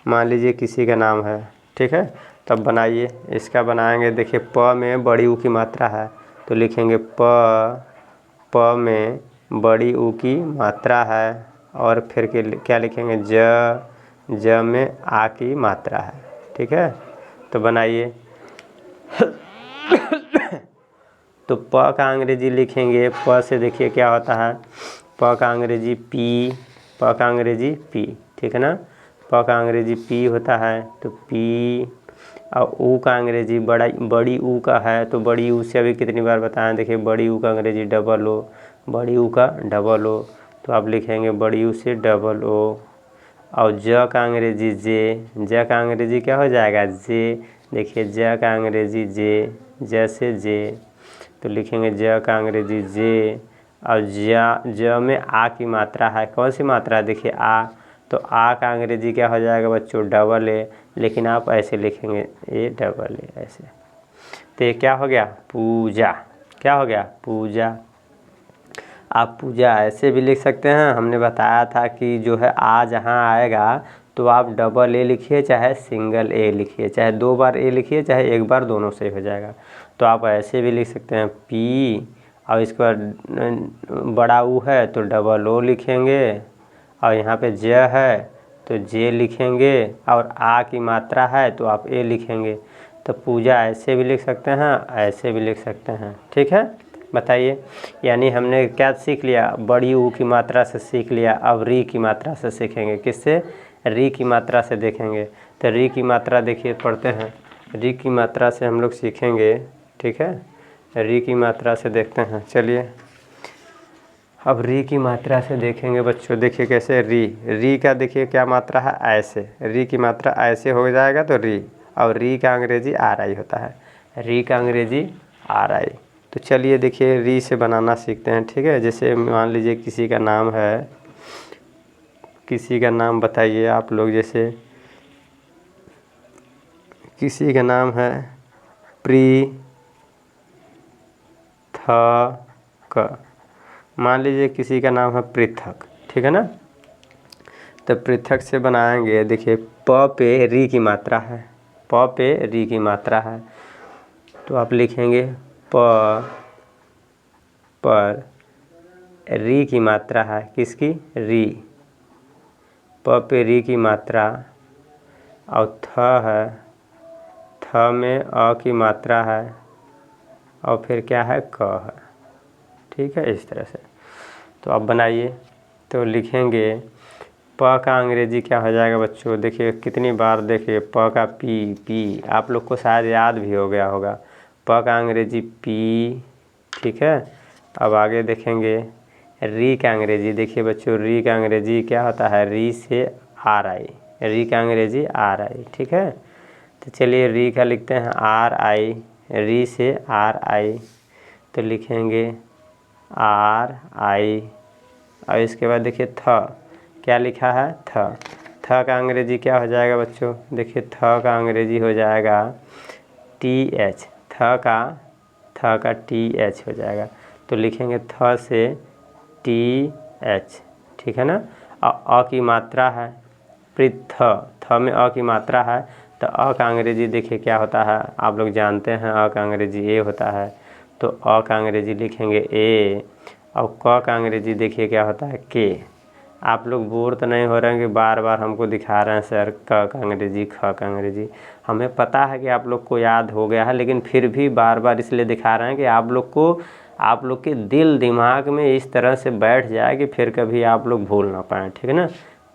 मान लीजिए किसी का नाम है, ठीक है। तब बनाइए, इसका बनाएंगे। देखिए प में बड़ी ऊ की मात्रा है तो लिखेंगे प में बड़ी ऊ की मात्रा है, और फिर क्या लिखेंगे ज में आ की मात्रा है, ठीक है। तो बनाइए तो प का अंग्रेजी लिखेंगे, प से देखिए क्या होता है, प का अंग्रेजी पी, प का अंग्रेजी पी, ठीक है ना। प का अंग्रेजी पी होता है तो पी। और ऊ का अंग्रेजी बड़ी ऊ का है, तो बड़ी ऊ से अभी कितनी बार बताएं, देखिए बड़ी ऊ का अंग्रेजी डबल ओ, बड़ी ऊ का डबल ओ, तो आप लिखेंगे बड़ी ऊ से डबल ओ। और ज का अंग्रेजी जे, ज का अंग्रेजी क्या हो जाएगा जे, देखिए ज का अंग्रेजी जे, ज से जे, तो लिखेंगे ज का अंग्रेजी जे। और ज में आ की मात्रा है, कौन सी मात्रा है, देखिए आ, तो आ का अंग्रेजी क्या हो जाएगा बच्चों डबल ए, लेकिन आप ऐसे लिखेंगे ए डबल ए ऐसे। तो ये क्या हो गया पूजा, क्या हो गया पूजा। आप पूजा ऐसे भी लिख सकते हैं, हमने बताया था कि जो है आ जहाँ आएगा तो आप डबल ए लिखिए चाहे सिंगल ए लिखिए, चाहे 2 बार ए लिखिए चाहे 1 बार, दोनों से हो जाएगा। तो आप ऐसे भी लिख सकते हैं पी, और इसके बाद बड़ा ऊ है तो डबल ओ लिखेंगे, और यहाँ पे ज है तो जे लिखेंगे, और आ की मात्रा है तो आप ए लिखेंगे। तो पूजा ऐसे भी लिख सकते हैं, ऐसे भी लिख सकते हैं, ठीक है। बताइए, यानी हमने क्या सीख लिया, बड़ी ऊ की मात्रा से सीख लिया। अब री की मात्रा से सीखेंगे, किससे, री की मात्रा से देखेंगे। तो री की मात्रा देखिए पढ़ते हैं, री की मात्रा से हम लोग सीखेंगे, ठीक है। री की मात्रा से देखते हैं, चलिए अब री की मात्रा से देखेंगे बच्चों। देखिए कैसे री का देखिए क्या मात्रा है, ऐसे, री की मात्रा ऐसे हो जाएगा तो री, और री का अंग्रेजी आर आई होता है, री का अंग्रेजी आर आई। तो चलिए देखिए री से बनाना सीखते हैं, ठीक है। जैसे मान लीजिए किसी का नाम है, किसी का नाम बताइए आप लोग, जैसे किसी का नाम है पृथक, मान लीजिए किसी का नाम है पृथक, ठीक है ना। तो पृथक से बनाएंगे, देखिए प पे री की मात्रा है, प पे री की मात्रा है, तो आप लिखेंगे प पर री की मात्रा है, किसकी, री, प पे री की मात्रा। और थ है, थ में अ की मात्रा है, और फिर क्या है क है, ठीक है, इस तरह से। तो आप बनाइए, तो लिखेंगे प का अंग्रेजी क्या हो जाएगा बच्चों? देखिए कितनी बार देखिए, प का पी आप लोग को शायद याद भी हो गया होगा। प का अंग्रेजी पी, ठीक है। अब आगे देखेंगे री का अंग्रेजी। देखिए बच्चों, री का अंग्रेजी क्या होता है? री से आर आई, री का अंग्रेजी आर आई, ठीक है। तो चलिए री का लिखते हैं आर आई, री से आर आई, तो लिखेंगे आर आई। और इसके बाद देखिए थ, क्या लिखा है? थ। थ का अंग्रेजी क्या हो जाएगा बच्चों? देखिए थ का अंग्रेजी हो जाएगा टी एच, थ का टी एच हो जाएगा, तो लिखेंगे थ से टी एच, ठीक है ना। अ की मात्रा है, पृथ, थ में अ की मात्रा है, तो अ का अंग्रेजी देखिए क्या होता है, आप लोग जानते हैं अ का अंग्रेजी ए होता है, तो अ का अंग्रेजी लिखेंगे ए। और क का अंग्रेजी देखिए क्या होता है? के। आप लोग बोर तो नहीं हो रहे हैं कि बार बार हमको दिखा रहे हैं सर क का अंग्रेजी, ख का अंग्रेजी? हमें पता है कि आप लोग को याद हो गया है, लेकिन फिर भी बार बार इसलिए दिखा रहे हैं कि आप लोग के दिल दिमाग में इस तरह से बैठ जाए कि फिर कभी आप लोग भूल ना पाएँ, ठीक है ना।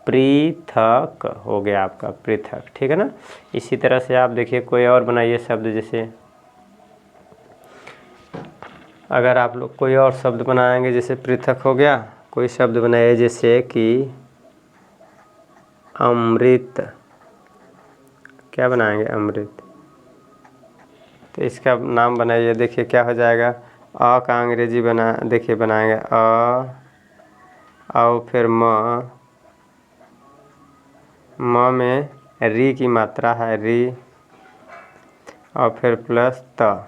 पृथक हो गया आपका, पृथक, ठीक है ना। इसी तरह से आप देखिए कोई और बनाइए शब्द, जैसे अगर आप लोग कोई और शब्द बनाएंगे, जैसे पृथक हो गया, कोई शब्द बनाइए जैसे कि अमृत। क्या बनाएंगे? अमृत। तो इसका नाम बनाइए, देखिए क्या हो जाएगा? अ का अंग्रेजी देखिए बनाएंगे और फिर म में री की मात्रा है, री, और फिर प्लस त,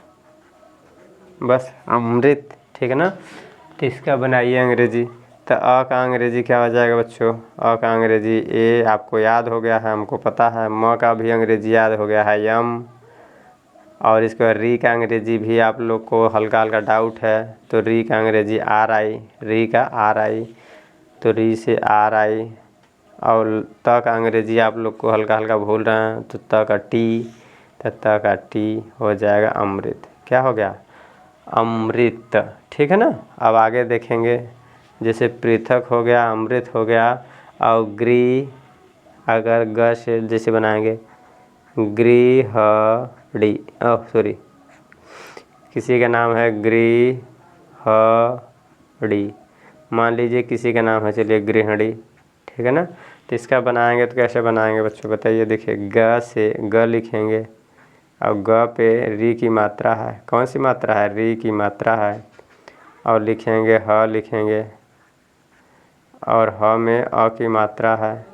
बस अमृत, ठीक है ना। तो इसका बनाइए अंग्रेजी। तो अ का अंग्रेजी क्या हो जाएगा बच्चों? अ का अंग्रेजी ए, आपको याद हो गया है, हमको पता है। म का भी अंग्रेजी याद हो गया है, यम। और इसके बाद री का अंग्रेजी भी आप लोग को हल्का हल्का डाउट है, तो री का अंग्रेजी आर आई, री का आर आई, तो री से आर आई। और त का अंग्रेजी आप लोग को हल्का हल्का भूल रहे हैं, तो त का टी, तो त का टी हो जाएगा अमृत। क्या हो गया? अमृत, ठीक है ना। अब आगे देखेंगे, जैसे पृथक हो गया, अमृत हो गया, और अगर ग से जैसे बनाएंगे गृहणी, सॉरी, किसी का नाम है गृहणी, मान लीजिए किसी का नाम है, चलिए गृहिणी, ठीक है ना। तो इसका बनाएंगे तो कैसे बनाएंगे बच्चों बताइए? देखिए ग से ग लिखेंगे, और ग पे री की मात्रा है, कौन सी मात्रा है? री की मात्रा है, और लिखेंगे ह लिखेंगे, और ह में अ की मात्रा है,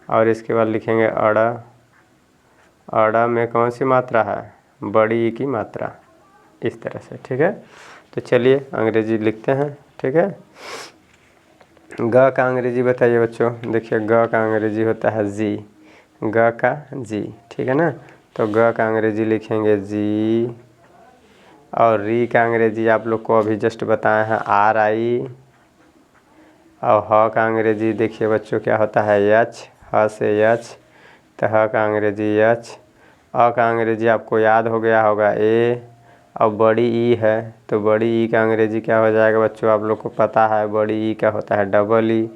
और इसके बाद लिखेंगे अड़ा, अड़ा में कौन सी मात्रा है? बड़ी ई की मात्रा, इस तरह से, ठीक है। तो चलिए अंग्रेजी लिखते हैं, ठीक है। ग का अंग्रेजी बताइए बच्चों। देखिए ग का अंग्रेजी होता है जी, ग का जी, ठीक है ना। तो ग का अंग्रेजी लिखेंगे जी, और री का अंग्रेजी आप लोग को अभी जस्ट बताए हैं आर आई, और ह का अंग्रेजी देखिए बच्चों क्या होता है? एच, ह से एच, तो ह का अंग्रेजी एच। अ का अंग्रेजी आपको याद हो गया होगा ए, और बड़ी ई है, तो बड़ी ई का अंग्रेजी क्या हो जाएगा बच्चों? आप लोग को पता है बड़ी ई क्या होता है? डबल ई,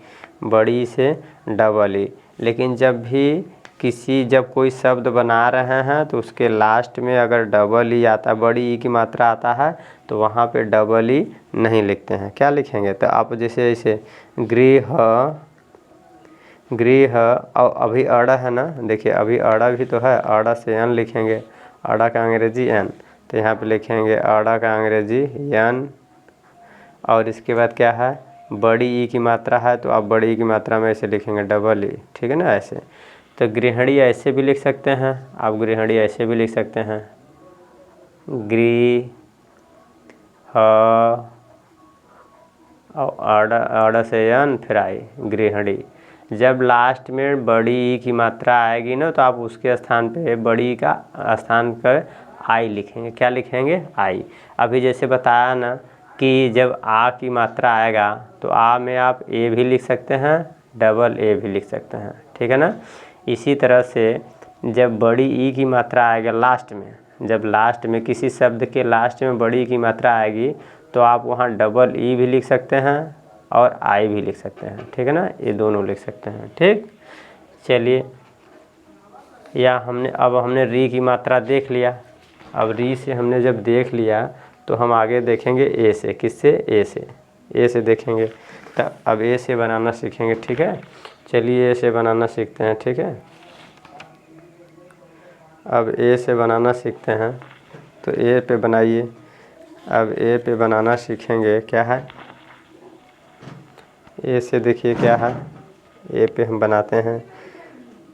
बड़ी ई से डबल ई। लेकिन जब कोई शब्द बना रहे हैं तो उसके लास्ट में अगर डबल ई आता, बड़ी ई की मात्रा आता है, तो वहाँ पे डबल ई नहीं लिखते हैं। क्या लिखेंगे? तो आप जैसे गृह, और अभी अड़ा है ना, देखिए अभी अड़ा भी तो है, अड़ा से एन लिखेंगे, अड़ा का अंग्रेजी एन, तो यहाँ पे लिखेंगे अड़ा का अंग्रेजी एन। और इसके बाद क्या है? बड़ी ई की मात्रा है, तो आप बड़ी ई की मात्रा में ऐसे लिखेंगे डबल ई, ठीक है ना, ऐसे। तो गृहिणी ऐसे भी लिख सकते हैं आप, गृहिणी ऐसे भी लिख सकते हैं, और अड़ा से एन फिर आई, गृहिणी। जब लास्ट में बड़ी ई की मात्रा आएगी ना, तो आप उसके स्थान पे बड़ी ई का स्थान पर आई लिखेंगे। क्या लिखेंगे? आई। अभी जैसे बताया ना कि जब आ की मात्रा आएगा तो आ में आप ए भी लिख सकते हैं, डबल ए भी लिख सकते हैं, ठीक है ना। इसी तरह से जब बड़ी ई की मात्रा आएगा लास्ट में, जब लास्ट में किसी शब्द के लास्ट में बड़ी ई की मात्रा आएगी, तो आप वहाँ डबल ई भी लिख सकते हैं, और आई भी लिख सकते हैं, ठीक है ना, ये दोनों लिख सकते हैं। ठीक, चलिए, या हमने री की मात्रा देख लिया। अब री से हमने जब देख लिया तो हम आगे देखेंगे ए से। किससे? ए से देखेंगे। तब अब ए से बनाना सीखेंगे, ठीक है। चलिए ए से बनाना सीखते हैं, ठीक है। अब ए से बनाना सीखते हैं, तो ए पे बनाइए। अब ए पे बनाना सीखेंगे, क्या है ए से, देखिए क्या है, ए पे हम बनाते हैं।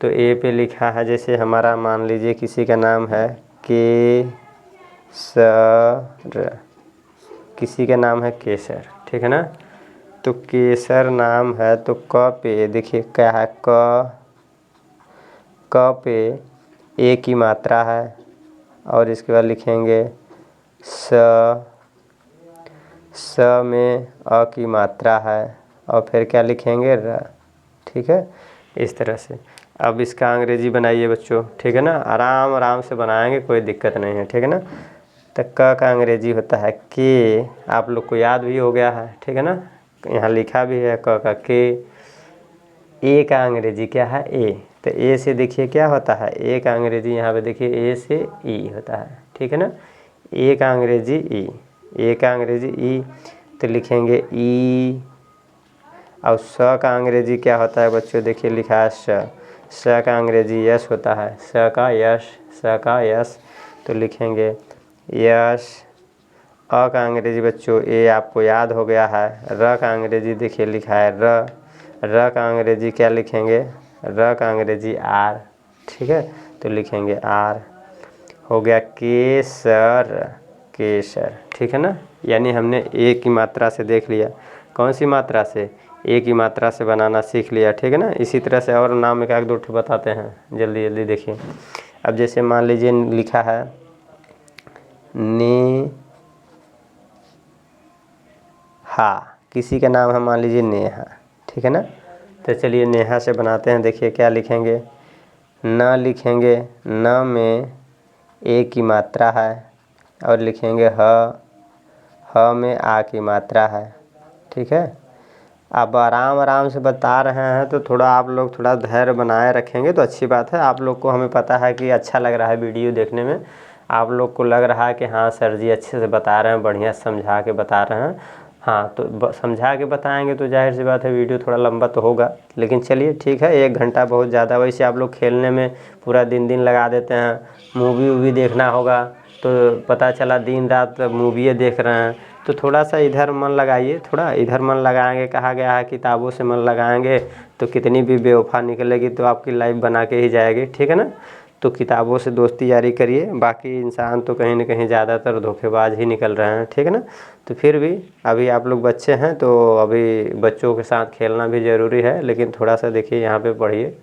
तो ए पे लिखा है, जैसे हमारा मान लीजिए किसी का नाम है केसर, किसी का नाम है केसर, ठीक है ना। तो केसर नाम है, तो क पे देखिए क्या है, क पे ए की मात्रा है, और इसके बाद लिखेंगे स में अ की मात्रा है, और फिर क्या लिखेंगे, र, ठीक है, इस तरह से। अब इसका अंग्रेजी बनाइए बच्चों, ठीक है ना, आराम आराम से बनाएंगे, कोई दिक्कत नहीं है, ठीक है ना। तो क का अंग्रेजी होता है के, आप लोग को याद भी हो गया है, ठीक है ना, यहाँ लिखा भी है क का के। ए का अंग्रेजी क्या है, ए। तो ए से देखिए क्या होता है, ए का अंग्रेजी यहाँ पे देखिए ए से ई होता है, ठीक है ना। ए का अंग्रेजी ई, ए का अंग्रेजी ई, तो लिखेंगे ई। और स का अंग्रेजी क्या होता है बच्चों, देखिए लिखा है स का अंग्रेजी यश होता है, स का यश, तो लिखेंगे यश। अ का अंग्रेजी बच्चों ए आपको याद हो गया है। र का अंग्रेजी देखिए लिखा है र का अंग्रेजी क्या लिखेंगे, र का अंग्रेजी आर, ठीक है, तो लिखेंगे आर। हो गया केसर, ठीक है ना। यानी हमने ए की मात्रा से देख लिया, कौन सी मात्रा से, ए की मात्रा से बनाना सीख लिया, ठीक है ना। इसी तरह से और नाम एक दो ठो बताते हैं, जल्दी जल्दी देखिए। अब जैसे मान लीजिए लिखा है नेहा, किसी का नाम है मान लीजिए नेहा, ठीक है ना। तो चलिए नेहा से बनाते हैं, देखिए क्या लिखेंगे, न लिखेंगे, न में ए की मात्रा है, और लिखेंगे ह में आ की मात्रा है, ठीक है। अब आराम आराम से बता रहे हैं, तो थोड़ा आप लोग थोड़ा धैर्य बनाए रखेंगे तो अच्छी बात है। आप लोग को, हमें पता है कि अच्छा लग रहा है वीडियो देखने में, आप लोग को लग रहा है कि हाँ सर जी अच्छे से बता रहे हैं, बढ़िया समझा के बता रहे हैं। हाँ, तो समझा के बताएंगे तो जाहिर सी बात है वीडियो थोड़ा लंबा तो होगा, लेकिन चलिए ठीक है, 1 घंटा बहुत ज़्यादा। वैसे आप लोग खेलने में पूरा दिन लगा देते हैं, मूवी वूवी देखना होगा तो पता चला दिन रात मूवी देख रहे हैं, तो थोड़ा सा इधर मन लगाइए, थोड़ा इधर मन लगाएंगे। कहा गया है किताबों से मन लगाएंगे तो कितनी भी बेवफा निकलेगी तो आपकी लाइफ बना के ही जाएगी, ठीक है ना। तो किताबों से दोस्ती यारी करिए, बाकी इंसान तो कहीं ना कहीं ज़्यादातर धोखेबाज ही निकल रहे हैं, ठीक है ना। तो फिर भी अभी आप लोग बच्चे हैं, तो अभी बच्चों के साथ खेलना भी ज़रूरी है, लेकिन थोड़ा सा देखिए यहाँ पे पढ़िए।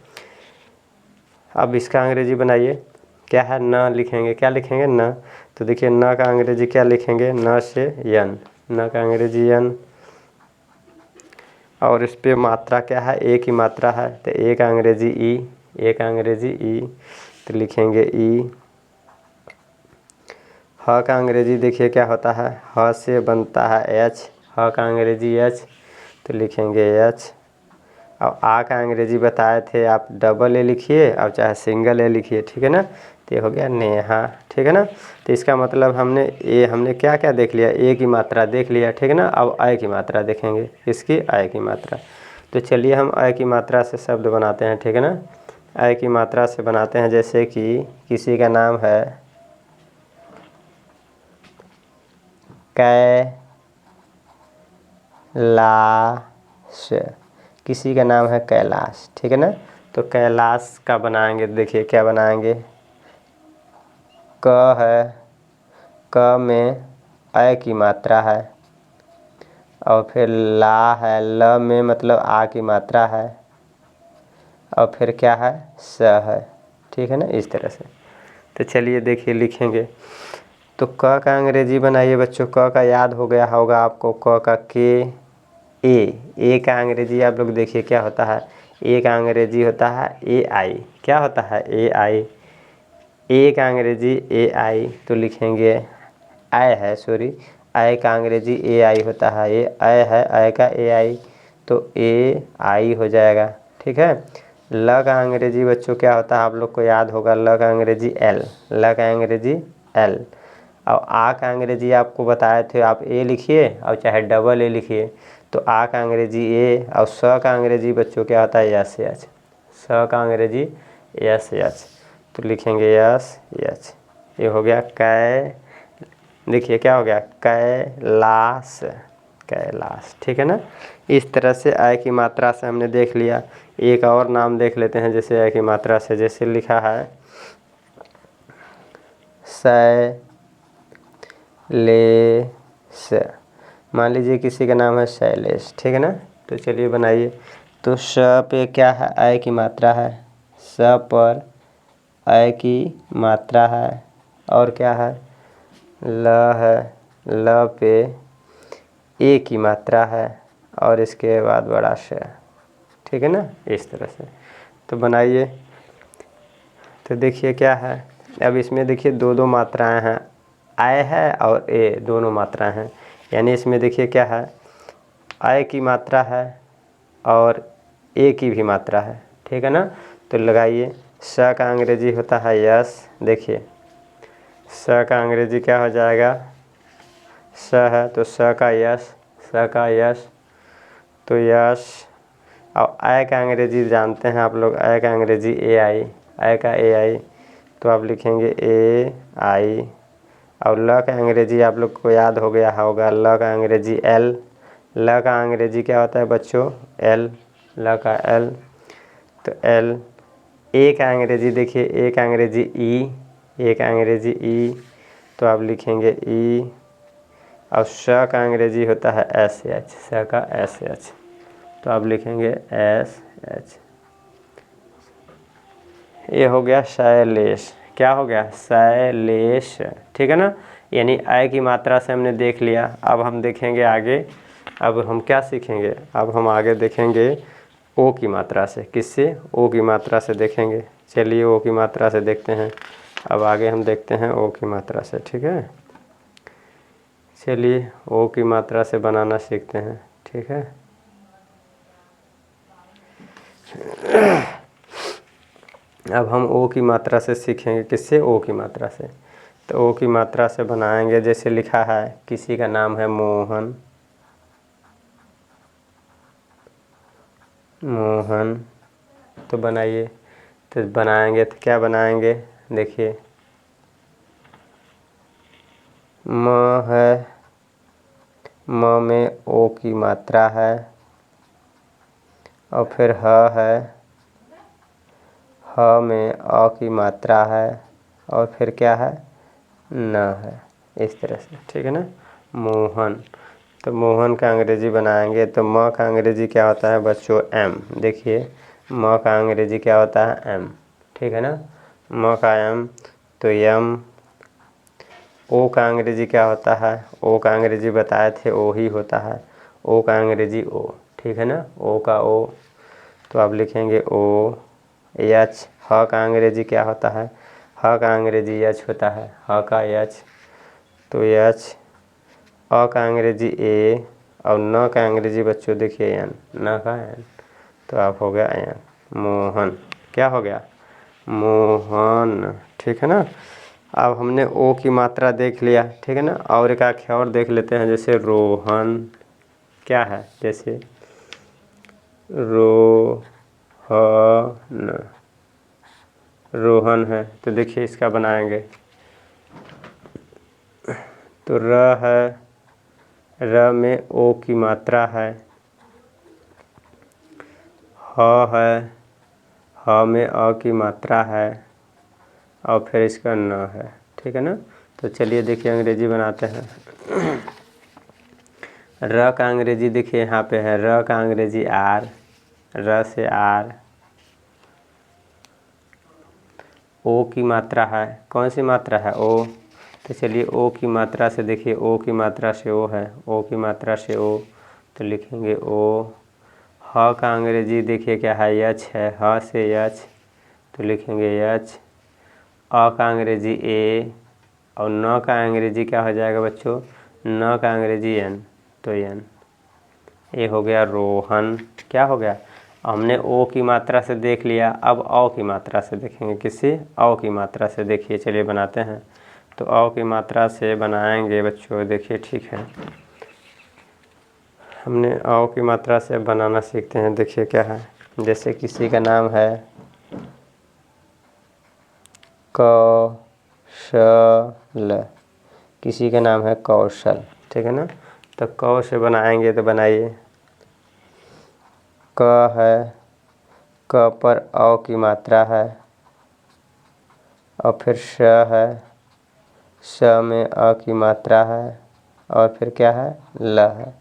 अब इसका अंग्रेजी बनाइए, क्या है, न लिखेंगे, क्या लिखेंगे, न। तो देखिए न का अंग्रेजी क्या लिखेंगे, न से यन, न का अंग्रेजी यन। और इस पे मात्रा क्या है, ए की मात्रा है, तो ए का अंग्रेजी ई, ए का अंग्रेजी ई, तो लिखेंगे ई। ह का अंग्रेजी देखिए क्या होता है, ह से बनता है एच, ह का अंग्रेजी एच, तो लिखेंगे एच। और आ का अंग्रेजी बताए थे आप, डबल ए लिखिए और चाहे सिंगल ए लिखिए, ठीक है ना। तो ये हो गया नेहा, ठीक है ना। तो इसका मतलब हमने क्या क्या देख लिया, ए की मात्रा देख लिया, ठीक है ना। अब आय की मात्रा देखेंगे, इसकी आय की मात्रा। तो चलिए हम आय की मात्रा से शब्द बनाते हैं, ठीक है ना। आय की मात्रा से बनाते हैं, जैसे कि किसी का नाम है कैलाश, किसी का नाम है कैलाश, ठीक है ना। तो कैलाश का बनाएंगे, देखिए क्या बनाएंगे, क है, क में अ की मात्रा है, और फिर ला है, ल में मतलब आ की मात्रा है, और फिर क्या है, स है, ठीक है ना, इस तरह से। तो चलिए देखिए लिखेंगे, तो क का अंग्रेजी बनाइए बच्चों, क का याद हो गया होगा आपको, क का के। ए का अंग्रेजी आप लोग देखिए क्या होता है, ए का अंग्रेजी होता है ए आई, क्या होता है, ए आई। ए का अंग्रेजी ए आई, तो लिखेंगे आय है, सॉरी, आई का अंग्रेजी ए आई होता है, ये आई है, आई का ए आई, तो ए आई हो जाएगा। ठीक है। ल का अंग्रेजी बच्चों क्या होता है, आप लोग को याद होगा, ल का अंग्रेजी एल, ल का अंग्रेजी एल। और आ का अंग्रेजी आपको बताए थे, आप ए लिखिए और चाहे डबल ए लिखिए, तो आ का अंग्रेजी ए, और स का अंग्रेजी बच्चों क्या होता है, यस एच, स का अंग्रेजी यस एच, तो लिखेंगे यस एच। ये हो गया कै, देखिए क्या हो गया, कैलाश, कैलाश। ठीक है ना। इस तरह से आय की मात्रा से हमने देख लिया। एक और नाम देख लेते हैं जैसे आय की मात्रा से, जैसे लिखा है शैलेश, मान लीजिए किसी का नाम है शैलेश। ठीक है ना। तो चलिए बनाइए। तो श पे क्या है, आय की मात्रा है, स पर आय की मात्रा है, और क्या है, ल है, ल पे ए की मात्रा है, और इसके बाद बड़ा श। ठीक है ना। इस तरह से तो बनाइए। तो देखिए क्या है, अब इसमें देखिए दो दो मात्राएं हैं, आय है और ए, दोनों मात्राएं हैं। यानी इसमें देखिए क्या है, आय की मात्रा है और ए की भी मात्रा है। ठीक है ना। तो लगाइए। स का अंग्रेजी होता है यस, देखिए स का अंग्रेजी क्या हो जाएगा, स है तो स का यस, स का यस, तो यस। और आय का अंग्रेजी जानते हैं आप लोग, आय का अंग्रेजी ए आई, आय का ए आई, तो आप लिखेंगे ए आई। और ल का अंग्रेजी आप लोग को याद हो गया होगा, ल का अंग्रेजी एल, ल का अंग्रेजी क्या होता है बच्चों, एल, ल का एल, तो एल। ए का अंग्रेजी देखिए, ए का अंग्रेजी ई, ए का अंग्रेजी ई, तो आप लिखेंगे ई। और श का अंग्रेजी होता है एस एच, स का एस एच, तो आप लिखेंगे एस एच। ये हो गया शैलेश, क्या हो गया, शैलेश। ठीक है ना। यानी आय की मात्रा से हमने देख लिया। अब हम देखेंगे आगे, अब हम क्या सीखेंगे, अब हम आगे देखेंगे ओ की मात्रा से। किससे, ओ की मात्रा से देखेंगे। चलिए ओ की मात्रा से देखते हैं। अब आगे हम देखते हैं ओ की मात्रा से। ठीक है। चलिए ओ की मात्रा से बनाना सीखते हैं। ठीक है। अब हम ओ की मात्रा से सीखेंगे। किससे, ओ की मात्रा से। तो ओ की मात्रा से बनाएंगे, जैसे लिखा है, किसी का नाम है मोहन, मोहन, तो बनाइए। तो बनाएंगे तो क्या बनाएंगे, देखिए म है, म में ओ की मात्रा है, और फिर ह है, ह में अ की मात्रा है, और फिर क्या है, न है। इस तरह से। ठीक है ना। मोहन, तो मोहन का अंग्रेजी बनाएंगे, तो म का अंग्रेजी क्या होता है बच्चों, एम। देखिए म का अंग्रेजी क्या होता है, एम। ठीक है ना। म का एम, तो यम। ओ का अंग्रेजी क्या होता है, ओ का अंग्रेजी बताए थे ओ ही होता है, ओ का अंग्रेजी ओ। ठीक है ना। ओ का ओ, तो आप लिखेंगे ओ। एच, ह का अंग्रेजी क्या होता है, ह का अंग्रेजी एच होता है, ह का एच, तो एच। अ का अंग्रेजी ए, और न का अंग्रेजी बच्चों देखिए एन, न का एन, तो आप हो गया एन, मोहन। क्या हो गया, मोहन। ठीक है ना। अब हमने ओ की मात्रा देख लिया। ठीक है ना। और एक आखे और देख लेते हैं, जैसे रोहन, क्या है, जैसे रोहन, रोहन है, तो देखिए इसका बनाएंगे। तो र है, र में ओ की मात्रा है, ह है, ह में अ की मात्रा है, और फिर इसका न है। ठीक है ना। तो चलिए देखिए अंग्रेजी बनाते हैं। र का अंग्रेजी देखिए यहाँ पे है, र का अंग्रेजी आर, र से आर। ओ की मात्रा है, कौन सी मात्रा है, ओ। तो चलिए ओ की मात्रा से देखिए, ओ की मात्रा से ओ है, ओ की मात्रा से ओ, तो लिखेंगे ओ। ह का अंग्रेजी देखिए क्या है, यच है, ह से यच, तो लिखेंगे यच। अ का अंग्रेजी ए, और न का अंग्रेजी क्या हो जाएगा बच्चों, न का अंग्रेजी एन, तो एन। ये हो गया रोहन। क्या हो गया, हमने ओ की मात्रा से देख लिया, अब औ की मात्रा से देखेंगे। किससे, औ की मात्रा से। देखिए चलिए बनाते हैं। तो औ की मात्रा से बनाएंगे बच्चों, देखिए ठीक है। हमने औ की मात्रा से बनाना सीखते हैं। देखिए क्या है, जैसे किसी का नाम है कौशल, किसी का नाम है कौशल, ठीक है ना। तो क से बनाएंगे तो बनाइए, क है, क पर औ की मात्रा है, और फिर श है, श में अ की मात्रा है, और फिर क्या है, ल है।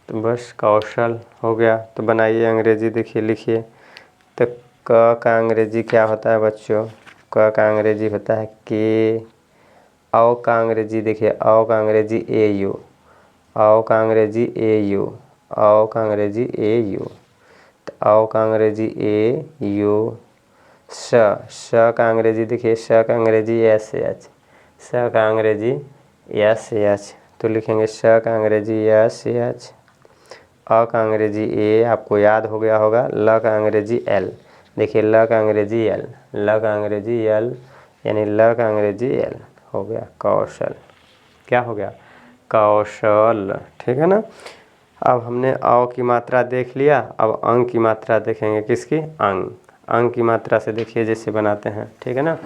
तो बस कौशल हो गया। तो बनाइए अंग्रेजी, देखिए लिखिए। तो क का अंग्रेजी क्या होता है बच्चों, क का अंग्रेजी होता है के। औ का अंग्रेजी देखिए, औ का अंग्रेजी ए यू, औ का अंग्रेजी ए यू, औ का अंग्रेजी ए यू। तो औ का अंग्रेजी ए यू। श, श का अंग्रेजी देखिए, श का अंग्रेजी एस एच, श का अंग्रेजी एस एच। तो लिखेंगे श का अंग्रेजी एस एच। अ का अंग्रेजी ए, आपको याद हो गया होगा। ल का अंग्रेजी एल, देखिए ल का अंग्रेजी एल, ल का अंग्रेजी एल, यानी ल का अंग्रेजी एल। हो गया कौशल। क्या हो गया, कौशल, ठीक है ना। अब हमने औ की मात्रा देख लिया, अब अंग की मात्रा देखेंगे। किसकी, अंग। अंग की मात्रा से देखिए जैसे बनाते हैं, ठीक है ना।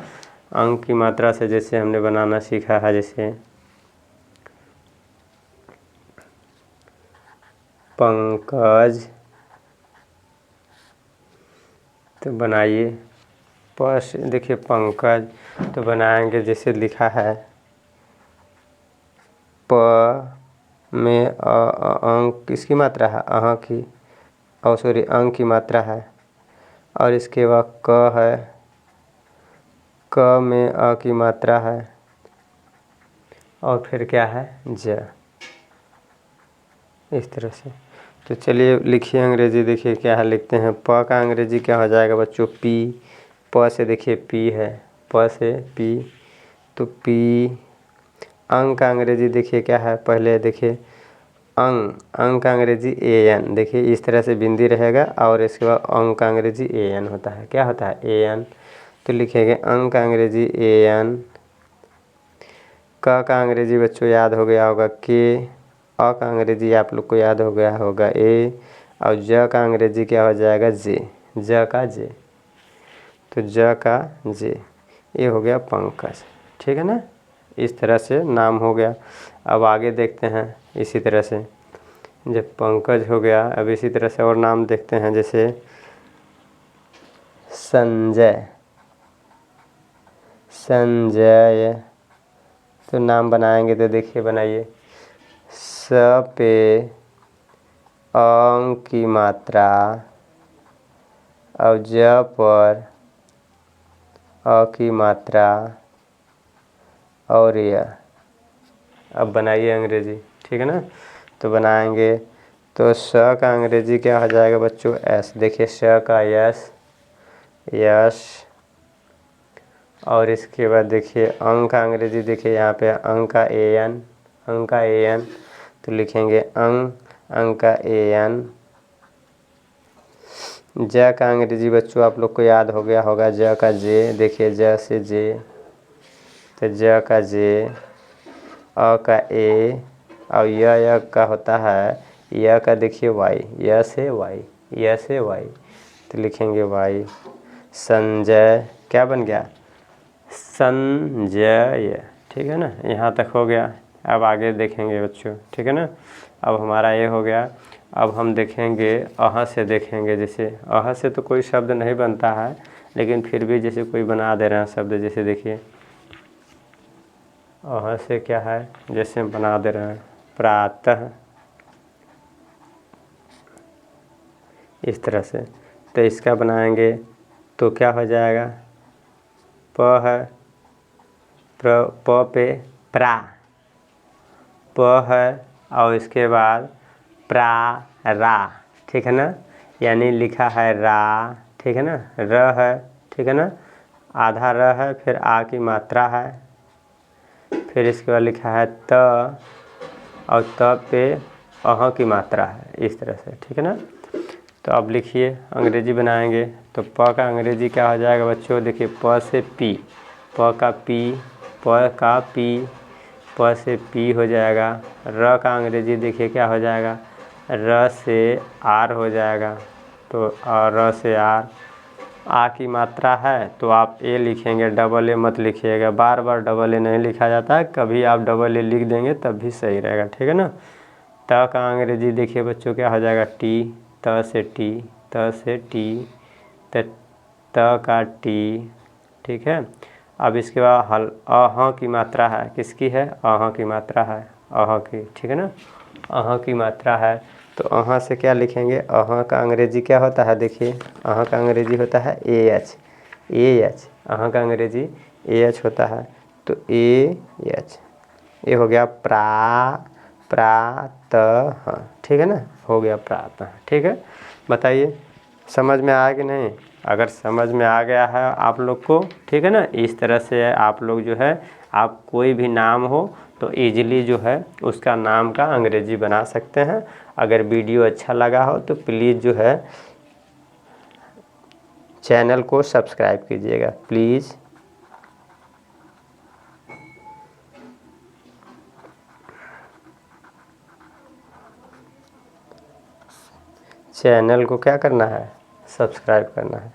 अंग की मात्रा से जैसे हमने बनाना सीखा है, जैसे पंकज। तो बनाइए, प से देखिए पंकज, तो बनाएंगे जैसे लिखा है, प में अंक किसकी मात्रा है, अह की, और सॉरी अंक की मात्रा है। और इसके बाद क है, क में अ की मात्रा है, और फिर क्या है, ज। इस तरह से। तो चलिए लिखिए अंग्रेजी, देखिए क्या है, लिखते हैं। प का अंग्रेजी क्या हो जाएगा बच्चों, पी। प से देखिए पी है, प से पी, तो पी। अंग का अंग्रेजी देखिए क्या है, पहले देखिए अंग, अंग का अंग्रेजी ए एन, देखिए इस तरह से बिंदी रहेगा, और इसके बाद अंग का अंग्रेजी ए एन होता है। क्या होता है, ए एन। तो लिखेंगे अंग का अंग्रेजी ए एन। क का अंग्रेजी बच्चों याद हो गया होगा के। अ का अंग्रेजी आप लोग को याद हो गया होगा ए। और ज का अंग्रेजी क्या हो जाएगा, जे, ज का जे। तो ज का जे, ये हो गया पंकज, ठीक है ना। इस तरह से नाम हो गया। अब आगे देखते हैं इसी तरह से, जब पंकज हो गया, अब इसी तरह से और नाम देखते हैं, जैसे संजय, संजय। तो नाम बनाएंगे तो देखिए बनाइए, स पे अंग की मात्रा, और ज पर अ की मात्रा, और यह। अब बनाइए अंग्रेजी, ठीक है ना। तो बनाएंगे, तो स का अंग्रेजी क्या हो जाएगा बच्चों, एस। देखिए स का यस, यश। और इसके बाद देखिए अंग का अंग्रेजी, देखिए यहाँ पे अंग का ए एन, अंग का ए एन। तो लिखेंगे अंग, अंग का ए एन। ज का अंग्रेजी बच्चों आप लोग को याद हो गया होगा, ज का जे, देखिए ज से जे, तो ज का जे। अ का ए, और य का होता है, य का देखिए वाई, य से वाई, य से वाई। तो लिखेंगे वाई। संजय, क्या बन गया, संजय, ठीक है ना। यहाँ तक हो गया। अब आगे देखेंगे बच्चों, ठीक है ना। अब हमारा ये हो गया। अब हम देखेंगे अह से, देखेंगे जैसे अह से तो कोई शब्द नहीं बनता है, लेकिन फिर भी जैसे कोई बना दे रहे हैं शब्द, जैसे देखिए अह से क्या है, जैसे हम बना दे रहे हैं प्रातः, इस तरह से। तो इसका बनाएंगे तो क्या हो जाएगा, प है, प पे प्रा, प है, और इसके बाद प्रा रा, ठीक है ना। यानी लिखा है रा, ठीक है ना। र है, ठीक है ना, आधा र है, फिर आ की मात्रा है, फिर इसके बाद लिखा है त, और त पे अह की मात्रा है, इस तरह से, ठीक है ना। तो अब लिखिए, अंग्रेजी बनाएंगे। तो प का अंग्रेजी क्या हो जाएगा बच्चों, देखिए प से पी, प का पी, प का पी, प से पी हो जाएगा। र का अंग्रेजी देखिए क्या हो जाएगा, र से आर हो जाएगा। तो र से आर, आ की मात्रा है तो आप ए लिखेंगे, डबल ए मत लिखिएगा, बार बार डबल ए नहीं लिखा जाता है, कभी आप डबल ए लिख देंगे तब भी सही रहेगा, ठीक है ना। त का अंग्रेजी देखिए बच्चों क्या हो जाएगा, टी, त से टी, त से टी, त का टी, ठीक है। अब इसके बाद हल अह की मात्रा है, किसकी है, अह की मात्रा है, अह की, ठीक है ना, अह की मात्रा है। तो अह से क्या लिखेंगे, अह का अंग्रेजी क्या होता है, देखिए अह का अंग्रेजी होता है ए एच, ए एच, अह का अंग्रेजी ए एच होता है। तो ए एच, ये हो गया प्रातः, ठीक है ना, हो गया प्रातः, ठीक है। बताइए समझ में आया कि नहीं। अगर समझ में आ गया है आप लोग को, ठीक है ना, इस तरह से आप लोग जो है, आप कोई भी नाम हो तो इजीली जो है उसका नाम का अंग्रेजी बना सकते हैं। अगर वीडियो अच्छा लगा हो तो प्लीज़ जो है चैनल को सब्सक्राइब कीजिएगा प्लीज़। चैनल को क्या करना है, सब्सक्राइब करना है।